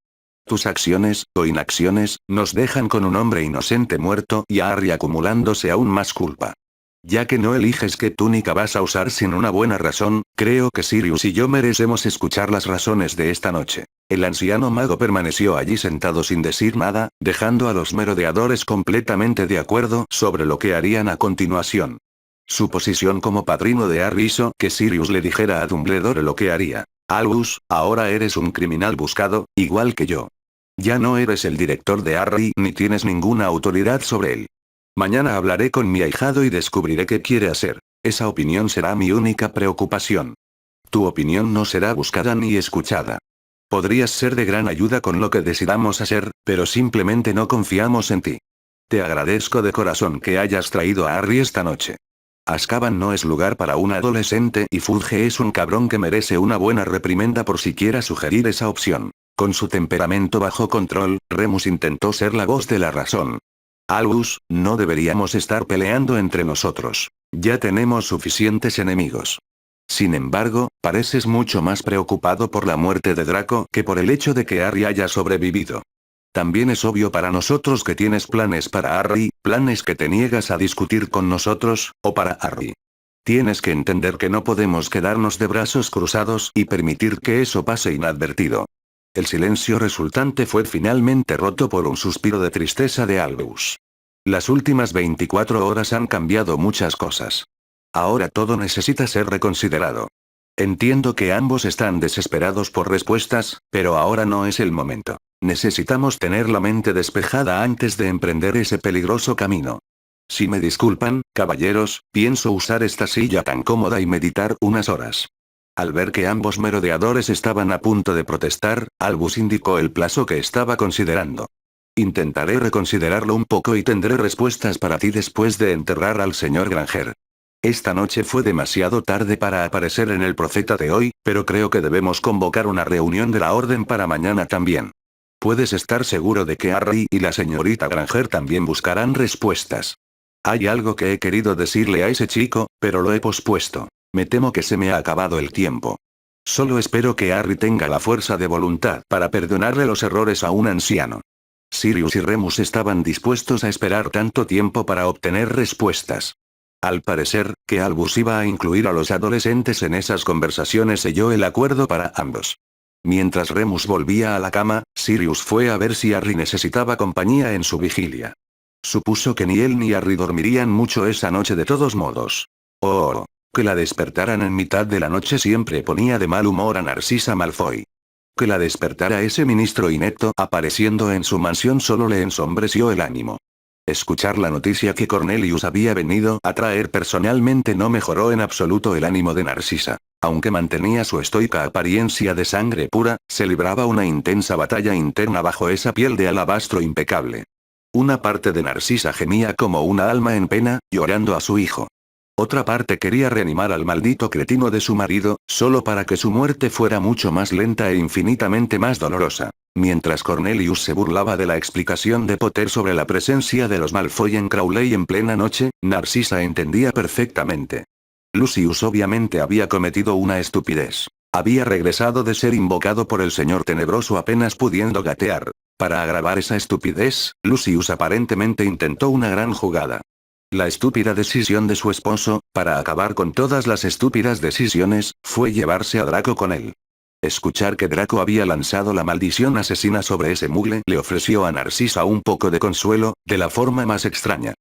Tus acciones, o inacciones, nos dejan con un hombre inocente muerto y a Harry acumulándose aún más culpa. Ya que no eliges qué túnica vas a usar sin una buena razón, creo que Sirius y yo merecemos escuchar las razones de esta noche. El anciano mago permaneció allí sentado sin decir nada, dejando a los merodeadores completamente de acuerdo sobre lo que harían a continuación. Su posición como padrino de Harry hizo que Sirius le dijera a Dumbledore lo que haría. Albus, ahora eres un criminal buscado, igual que yo. Ya no eres el director de Harry ni tienes ninguna autoridad sobre él. Mañana hablaré con mi ahijado y descubriré qué quiere hacer. Esa opinión será mi única preocupación. Tu opinión no será buscada ni escuchada. Podrías ser de gran ayuda con lo que decidamos hacer, pero simplemente no confiamos en ti. Te agradezco de corazón que hayas traído a Harry esta noche. Azkaban no es lugar para un adolescente y Fudge es un cabrón que merece una buena reprimenda por siquiera sugerir esa opción. Con su temperamento bajo control, Remus intentó ser la voz de la razón. Albus, no deberíamos estar peleando entre nosotros. Ya tenemos suficientes enemigos. Sin embargo, pareces mucho más preocupado por la muerte de Draco que por el hecho de que Harry haya sobrevivido. También es obvio para nosotros que tienes planes para Harry, planes que te niegas a discutir con nosotros, o para Harry. Tienes que entender que no podemos quedarnos de brazos cruzados y permitir que eso pase inadvertido. El silencio resultante fue finalmente roto por un suspiro de tristeza de Albus. Las últimas 24 horas han cambiado muchas cosas. Ahora todo necesita ser reconsiderado. Entiendo que ambos están desesperados por respuestas, pero ahora no es el momento. Necesitamos tener la mente despejada antes de emprender ese peligroso camino. Si me disculpan, caballeros, pienso usar esta silla tan cómoda y meditar unas horas. Al ver que ambos merodeadores estaban a punto de protestar, Albus indicó el plazo que estaba considerando. Intentaré reconsiderarlo un poco y tendré respuestas para ti después de enterrar al señor Granger. Esta noche fue demasiado tarde para aparecer en el profeta de hoy, pero creo que debemos convocar una reunión de la orden para mañana también. Puedes estar seguro de que Harry y la señorita Granger también buscarán respuestas. Hay algo que he querido decirle a ese chico, pero lo he pospuesto. Me temo que se me ha acabado el tiempo. Solo espero que Harry tenga la fuerza de voluntad para perdonarle los errores a un anciano. Sirius y Remus estaban dispuestos a esperar tanto tiempo para obtener respuestas. Al parecer, que Albus iba a incluir a los adolescentes en esas conversaciones selló el acuerdo para ambos. Mientras Remus volvía a la cama, Sirius fue a ver si Harry necesitaba compañía en su vigilia. Supuso que ni él ni Harry dormirían mucho esa noche de todos modos. Oh. Que la despertaran en mitad de la noche siempre ponía de mal humor a Narcisa Malfoy. Que la despertara ese ministro inepto apareciendo en su mansión solo le ensombreció el ánimo. Escuchar la noticia que Cornelius había venido a traer personalmente no mejoró en absoluto el ánimo de Narcisa. Aunque mantenía su estoica apariencia de sangre pura, se libraba una intensa batalla interna bajo esa piel de alabastro impecable. Una parte de Narcisa gemía como una alma en pena, llorando a su hijo. Otra parte quería reanimar al maldito cretino de su marido, solo para que su muerte fuera mucho más lenta e infinitamente más dolorosa. Mientras Cornelius se burlaba de la explicación de Potter sobre la presencia de los Malfoy en Crowley en plena noche, Narcisa entendía perfectamente. Lucius obviamente había cometido una estupidez. Había regresado de ser invocado por el señor tenebroso apenas pudiendo gatear. Para agravar esa estupidez, Lucius aparentemente intentó una gran jugada. La estúpida decisión de su esposo, para acabar con todas las estúpidas decisiones, fue llevarse a Draco con él. Escuchar que Draco había lanzado la maldición asesina sobre ese mugle le ofreció a Narcisa un poco de consuelo, de la forma más extraña.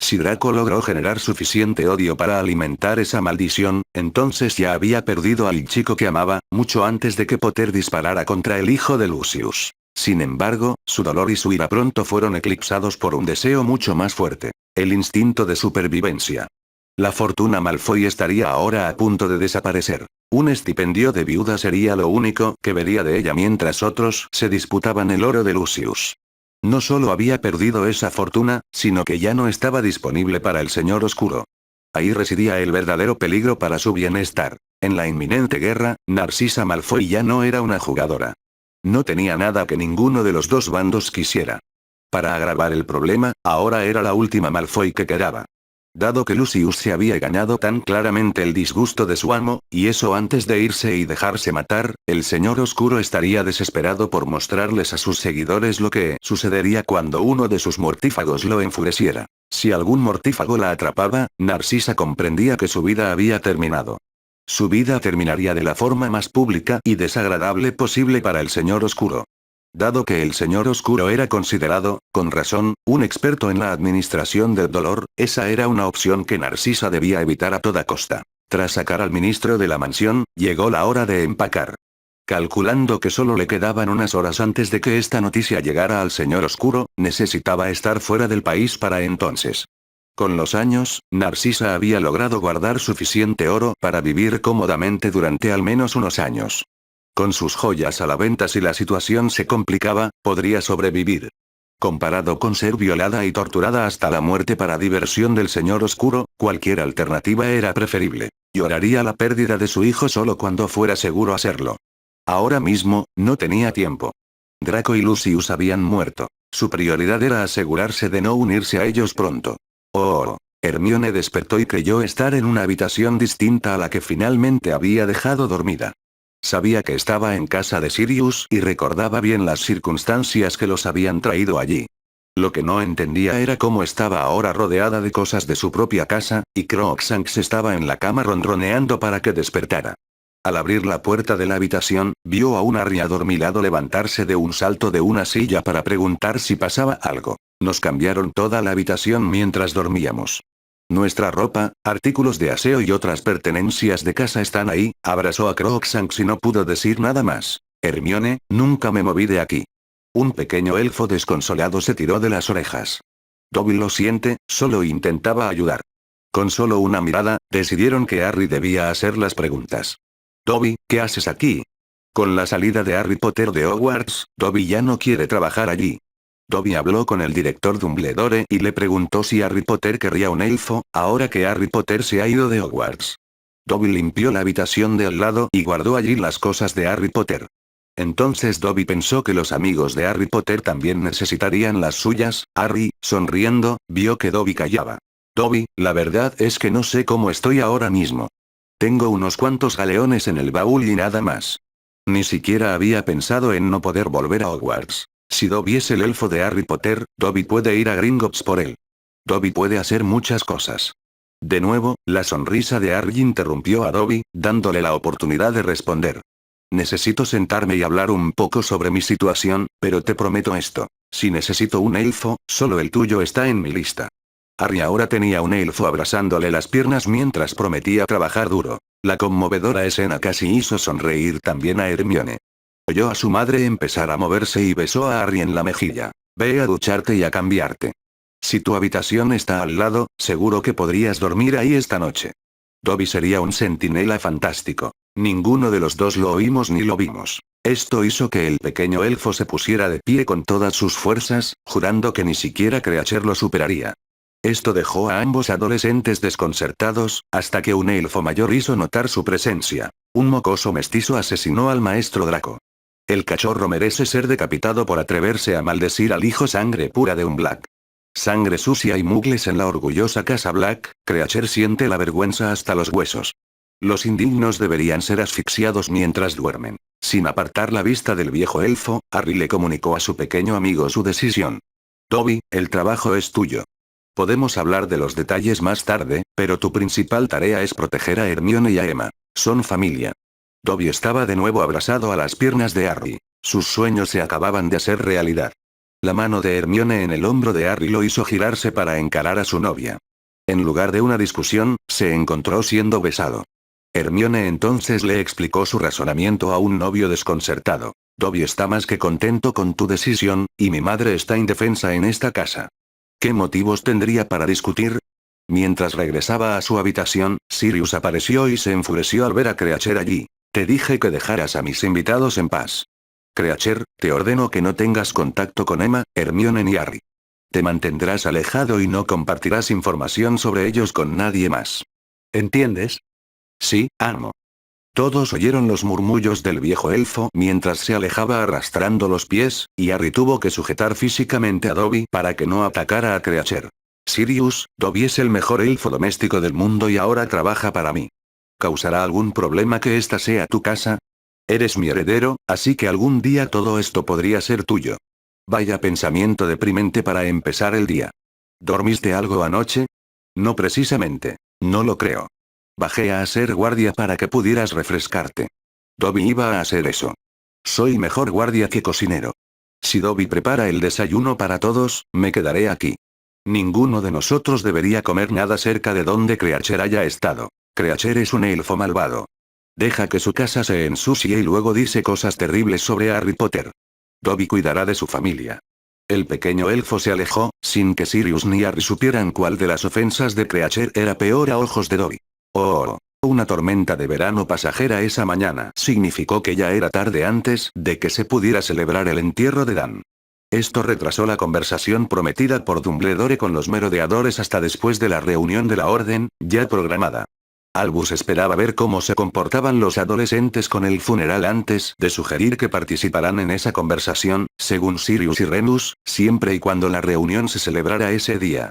Si Draco logró generar suficiente odio para alimentar esa maldición, entonces ya había perdido al chico que amaba, mucho antes de que Potter disparara contra el hijo de Lucius. Sin embargo, su dolor y su ira pronto fueron eclipsados por un deseo mucho más fuerte. El instinto de supervivencia. La fortuna Malfoy estaría ahora a punto de desaparecer. Un estipendio de viuda sería lo único que vería de ella mientras otros se disputaban el oro de Lucius. No solo había perdido esa fortuna, sino que ya no estaba disponible para el Señor Oscuro. Ahí residía el verdadero peligro para su bienestar. En la inminente guerra, Narcisa Malfoy ya no era una jugadora. No tenía nada que ninguno de los dos bandos quisiera. Para agravar el problema, ahora era la última Malfoy que quedaba. Dado que Lucius se había ganado tan claramente el disgusto de su amo, y eso antes de irse y dejarse matar, el Señor Oscuro estaría desesperado por mostrarles a sus seguidores lo que sucedería cuando uno de sus mortífagos lo enfureciera. Si algún mortífago la atrapaba, Narcisa comprendía que su vida había terminado. Su vida terminaría de la forma más pública y desagradable posible para el Señor Oscuro. Dado que el Señor Oscuro era considerado, con razón, un experto en la administración del dolor, esa era una opción que Narcisa debía evitar a toda costa. Tras sacar al ministro de la mansión, llegó la hora de empacar. Calculando que solo le quedaban unas horas antes de que esta noticia llegara al Señor Oscuro, necesitaba estar fuera del país para entonces. Con los años, Narcisa había logrado guardar suficiente oro para vivir cómodamente durante al menos unos años. Con sus joyas a la venta si la situación se complicaba, podría sobrevivir. Comparado con ser violada y torturada hasta la muerte para diversión del Señor Oscuro, cualquier alternativa era preferible. Lloraría la pérdida de su hijo solo cuando fuera seguro hacerlo. Ahora mismo, no tenía tiempo. Draco y Lucius habían muerto. Su prioridad era asegurarse de no unirse a ellos pronto. Oh. Hermione despertó y creyó estar en una habitación distinta a la que finalmente había dejado dormida. Sabía que estaba en casa de Sirius y recordaba bien las circunstancias que los habían traído allí. Lo que no entendía era cómo estaba ahora rodeada de cosas de su propia casa, y Crookshanks estaba en la cama ronroneando para que despertara. Al abrir la puerta de la habitación, vio a un Harry adormilado levantarse de un salto de una silla para preguntar si pasaba algo. Nos cambiaron toda la habitación mientras dormíamos. Nuestra ropa, artículos de aseo y otras pertenencias de casa están ahí, abrazó a Crookshanks y no pudo decir nada más. Hermione, nunca me moví de aquí. Un pequeño elfo desconsolado se tiró de las orejas. Dobby lo siente, solo intentaba ayudar. Con solo una mirada, decidieron que Harry debía hacer las preguntas. Dobby, ¿qué haces aquí? Con la salida de Harry Potter de Hogwarts, Dobby ya no quiere trabajar allí. Dobby habló con el director Dumbledore y le preguntó si Harry Potter querría un elfo, ahora que Harry Potter se ha ido de Hogwarts. Dobby limpió la habitación de al lado y guardó allí las cosas de Harry Potter. Entonces Dobby pensó que los amigos de Harry Potter también necesitarían las suyas. Harry, sonriendo, vio que Dobby callaba. Dobby, la verdad es que no sé cómo estoy ahora mismo. Tengo unos cuantos galeones en el baúl y nada más. Ni siquiera había pensado en no poder volver a Hogwarts. Si Dobby es el elfo de Harry Potter, Dobby puede ir a Gringotts por él. Dobby puede hacer muchas cosas. De nuevo, la sonrisa de Harry interrumpió a Dobby, dándole la oportunidad de responder. Necesito sentarme y hablar un poco sobre mi situación, pero te prometo esto. Si necesito un elfo, solo el tuyo está en mi lista. Harry ahora tenía un elfo abrazándole las piernas mientras prometía trabajar duro. La conmovedora escena casi hizo sonreír también a Hermione. Oyó a su madre empezar a moverse y besó a Harry en la mejilla. Ve a ducharte y a cambiarte. Si tu habitación está al lado, seguro que podrías dormir ahí esta noche. Dobby sería un centinela fantástico. Ninguno de los dos lo oímos ni lo vimos. Esto hizo que el pequeño elfo se pusiera de pie con todas sus fuerzas, jurando que ni siquiera Creacher lo superaría. Esto dejó a ambos adolescentes desconcertados, hasta que un elfo mayor hizo notar su presencia. Un mocoso mestizo asesinó al maestro Draco. El cachorro merece ser decapitado por atreverse a maldecir al hijo sangre pura de un Black. Sangre sucia y mugles en la orgullosa casa Black, Creacher siente la vergüenza hasta los huesos. Los indignos deberían ser asfixiados mientras duermen. Sin apartar la vista del viejo elfo, Harry le comunicó a su pequeño amigo su decisión. Dobby, el trabajo es tuyo. Podemos hablar de los detalles más tarde, pero tu principal tarea es proteger a Hermione y a Emma. Son familia. Dobby estaba de nuevo abrazado a las piernas de Harry. Sus sueños se acababan de hacer realidad. La mano de Hermione en el hombro de Harry lo hizo girarse para encarar a su novia. En lugar de una discusión, se encontró siendo besado. Hermione entonces le explicó su razonamiento a un novio desconcertado. Dobby está más que contento con tu decisión, y mi madre está indefensa en esta casa. ¿Qué motivos tendría para discutir? Mientras regresaba a su habitación, Sirius apareció y se enfureció al ver a Creacher allí. Te dije que dejaras a mis invitados en paz. Creacher, te ordeno que no tengas contacto con Emma, Hermione ni Harry. Te mantendrás alejado y no compartirás información sobre ellos con nadie más. ¿Entiendes? Sí, amo. Todos oyeron los murmullos del viejo elfo mientras se alejaba arrastrando los pies, y Harry tuvo que sujetar físicamente a Dobby para que no atacara a Creacher. Sirius, Dobby es el mejor elfo doméstico del mundo y ahora trabaja para mí. ¿Causará algún problema que esta sea tu casa? Eres mi heredero, así que algún día todo esto podría ser tuyo. Vaya pensamiento deprimente para empezar el día. ¿Dormiste algo anoche? No precisamente. No lo creo. Bajé a hacer guardia para que pudieras refrescarte. Dobby iba a hacer eso. Soy mejor guardia que cocinero. Si Dobby prepara el desayuno para todos, me quedaré aquí. Ninguno de nosotros debería comer nada cerca de donde Creacher haya estado. Creacher es un elfo malvado. Deja que su casa se ensucie y luego dice cosas terribles sobre Harry Potter. Dobby cuidará de su familia. El pequeño elfo se alejó, sin que Sirius ni Harry supieran cuál de las ofensas de Creacher era peor a ojos de Dobby. Oh, una tormenta de verano pasajera esa mañana significó que ya era tarde antes de que se pudiera celebrar el entierro de Dan. Esto retrasó la conversación prometida por Dumbledore con los merodeadores hasta después de la reunión de la Orden, ya programada. Albus esperaba ver cómo se comportaban los adolescentes con el funeral antes de sugerir que participarán en esa conversación, según Sirius y Remus, siempre y cuando la reunión se celebrara ese día.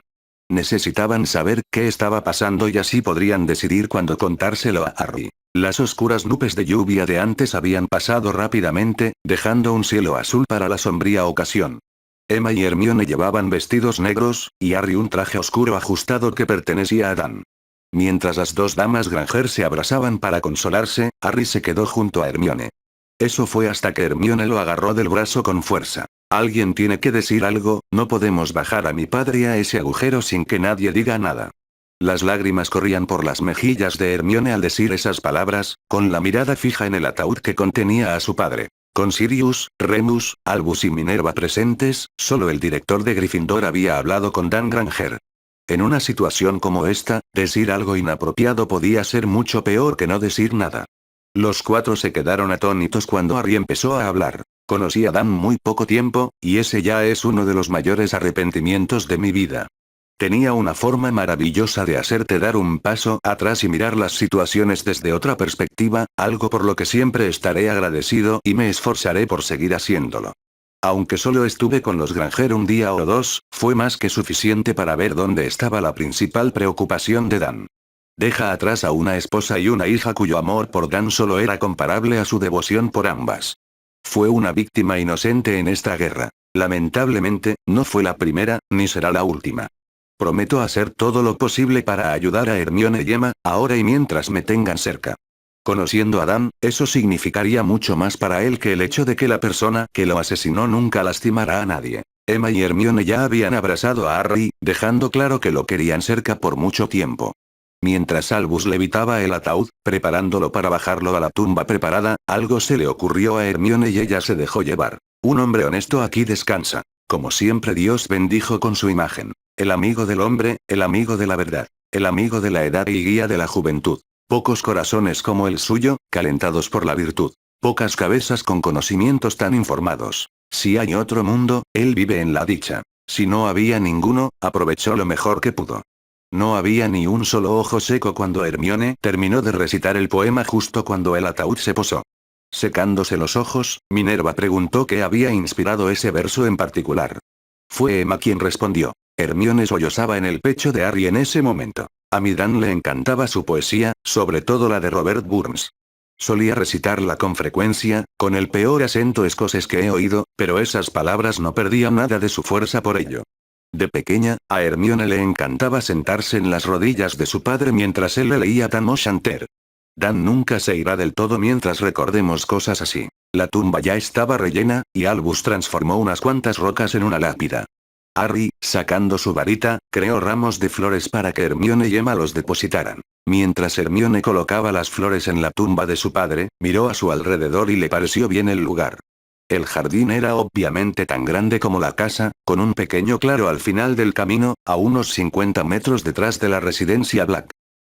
Necesitaban saber qué estaba pasando y así podrían decidir cuándo contárselo a Harry. Las oscuras nubes de lluvia de antes habían pasado rápidamente, dejando un cielo azul para la sombría ocasión. Emma y Hermione llevaban vestidos negros, y Harry un traje oscuro ajustado que pertenecía a Dan. Mientras las dos damas Granger se abrazaban para consolarse, Harry se quedó junto a Hermione. Eso fue hasta que Hermione lo agarró del brazo con fuerza. Alguien tiene que decir algo, no podemos bajar a mi padre a ese agujero sin que nadie diga nada. Las lágrimas corrían por las mejillas de Hermione al decir esas palabras, con la mirada fija en el ataúd que contenía a su padre. Con Sirius, Remus, Albus y Minerva presentes, solo el director de Gryffindor había hablado con Dan Granger. En una situación como esta, decir algo inapropiado podía ser mucho peor que no decir nada. Los cuatro se quedaron atónitos cuando Harry empezó a hablar. Conocí a Dan muy poco tiempo, y ese ya es uno de los mayores arrepentimientos de mi vida. Tenía una forma maravillosa de hacerte dar un paso atrás y mirar las situaciones desde otra perspectiva, algo por lo que siempre estaré agradecido y me esforzaré por seguir haciéndolo. Aunque solo estuve con los Granger un día o dos, fue más que suficiente para ver dónde estaba la principal preocupación de Dan. Deja atrás a una esposa y una hija cuyo amor por Dan solo era comparable a su devoción por ambas. Fue una víctima inocente en esta guerra. Lamentablemente, no fue la primera, ni será la última. Prometo hacer todo lo posible para ayudar a Hermione y Emma, ahora y mientras me tengan cerca. Conociendo a Dan, eso significaría mucho más para él que el hecho de que la persona que lo asesinó nunca lastimará a nadie. Emma y Hermione ya habían abrazado a Harry, dejando claro que lo querían cerca por mucho tiempo. Mientras Albus levitaba el ataúd, preparándolo para bajarlo a la tumba preparada, algo se le ocurrió a Hermione y ella se dejó llevar. Un hombre honesto aquí descansa. Como siempre Dios bendijo con su imagen. El amigo del hombre, el amigo de la verdad. El amigo de la edad y guía de la juventud. Pocos corazones como el suyo, calentados por la virtud. Pocas cabezas con conocimientos tan informados. Si hay otro mundo, él vive en la dicha. Si no había ninguno, aprovechó lo mejor que pudo. No había ni un solo ojo seco cuando Hermione terminó de recitar el poema justo cuando el ataúd se posó. Secándose los ojos, Minerva preguntó qué había inspirado ese verso en particular. Fue Emma quien respondió. Hermione sollozaba en el pecho de Harry en ese momento. A mi Dan le encantaba su poesía, sobre todo la de Robert Burns. Solía recitarla con frecuencia, con el peor acento escocés que he oído, pero esas palabras no perdían nada de su fuerza por ello. De pequeña, a Hermione le encantaba sentarse en las rodillas de su padre mientras él le leía Tam O'Shanter. Dan nunca se irá del todo mientras recordemos cosas así. La tumba ya estaba rellena, y Albus transformó unas cuantas rocas en una lápida. Harry, sacando su varita, creó ramos de flores para que Hermione y Emma los depositaran. Mientras Hermione colocaba las flores en la tumba de su padre, miró a su alrededor y le pareció bien el lugar. El jardín era obviamente tan grande como la casa, con un pequeño claro al final del camino, a unos 50 metros detrás de la residencia Black.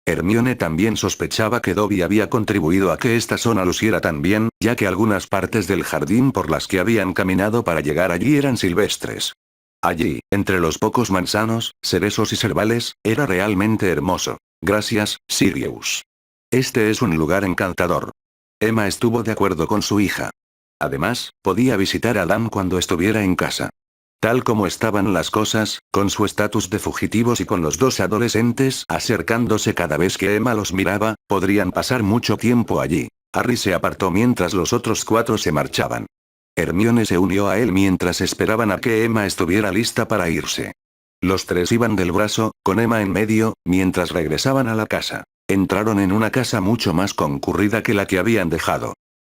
Hermione también sospechaba que Dobby había contribuido a que esta zona luciera tan bien, ya que algunas partes del jardín por las que habían caminado para llegar allí eran silvestres. Allí, entre los pocos manzanos, cerezos y cervales, era realmente hermoso. Gracias, Sirius. Este es un lugar encantador. Emma estuvo de acuerdo con su hija. Además, podía visitar a Dan cuando estuviera en casa. Tal como estaban las cosas, con su estatus de fugitivos y con los dos adolescentes acercándose cada vez que Emma los miraba, podrían pasar mucho tiempo allí. Harry se apartó mientras los otros cuatro se marchaban. Hermione se unió a él mientras esperaban a que Emma estuviera lista para irse. Los tres iban del brazo, con Emma en medio, mientras regresaban a la casa. Entraron en una casa mucho más concurrida que la que habían dejado.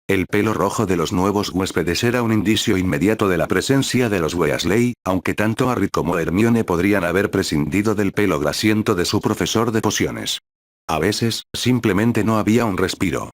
El pelo rojo de los nuevos huéspedes era un indicio inmediato de la presencia de los Weasley, aunque tanto Harry como Hermione podrían haber prescindido del pelo grasiento de su profesor de pociones. A veces, simplemente no había un respiro.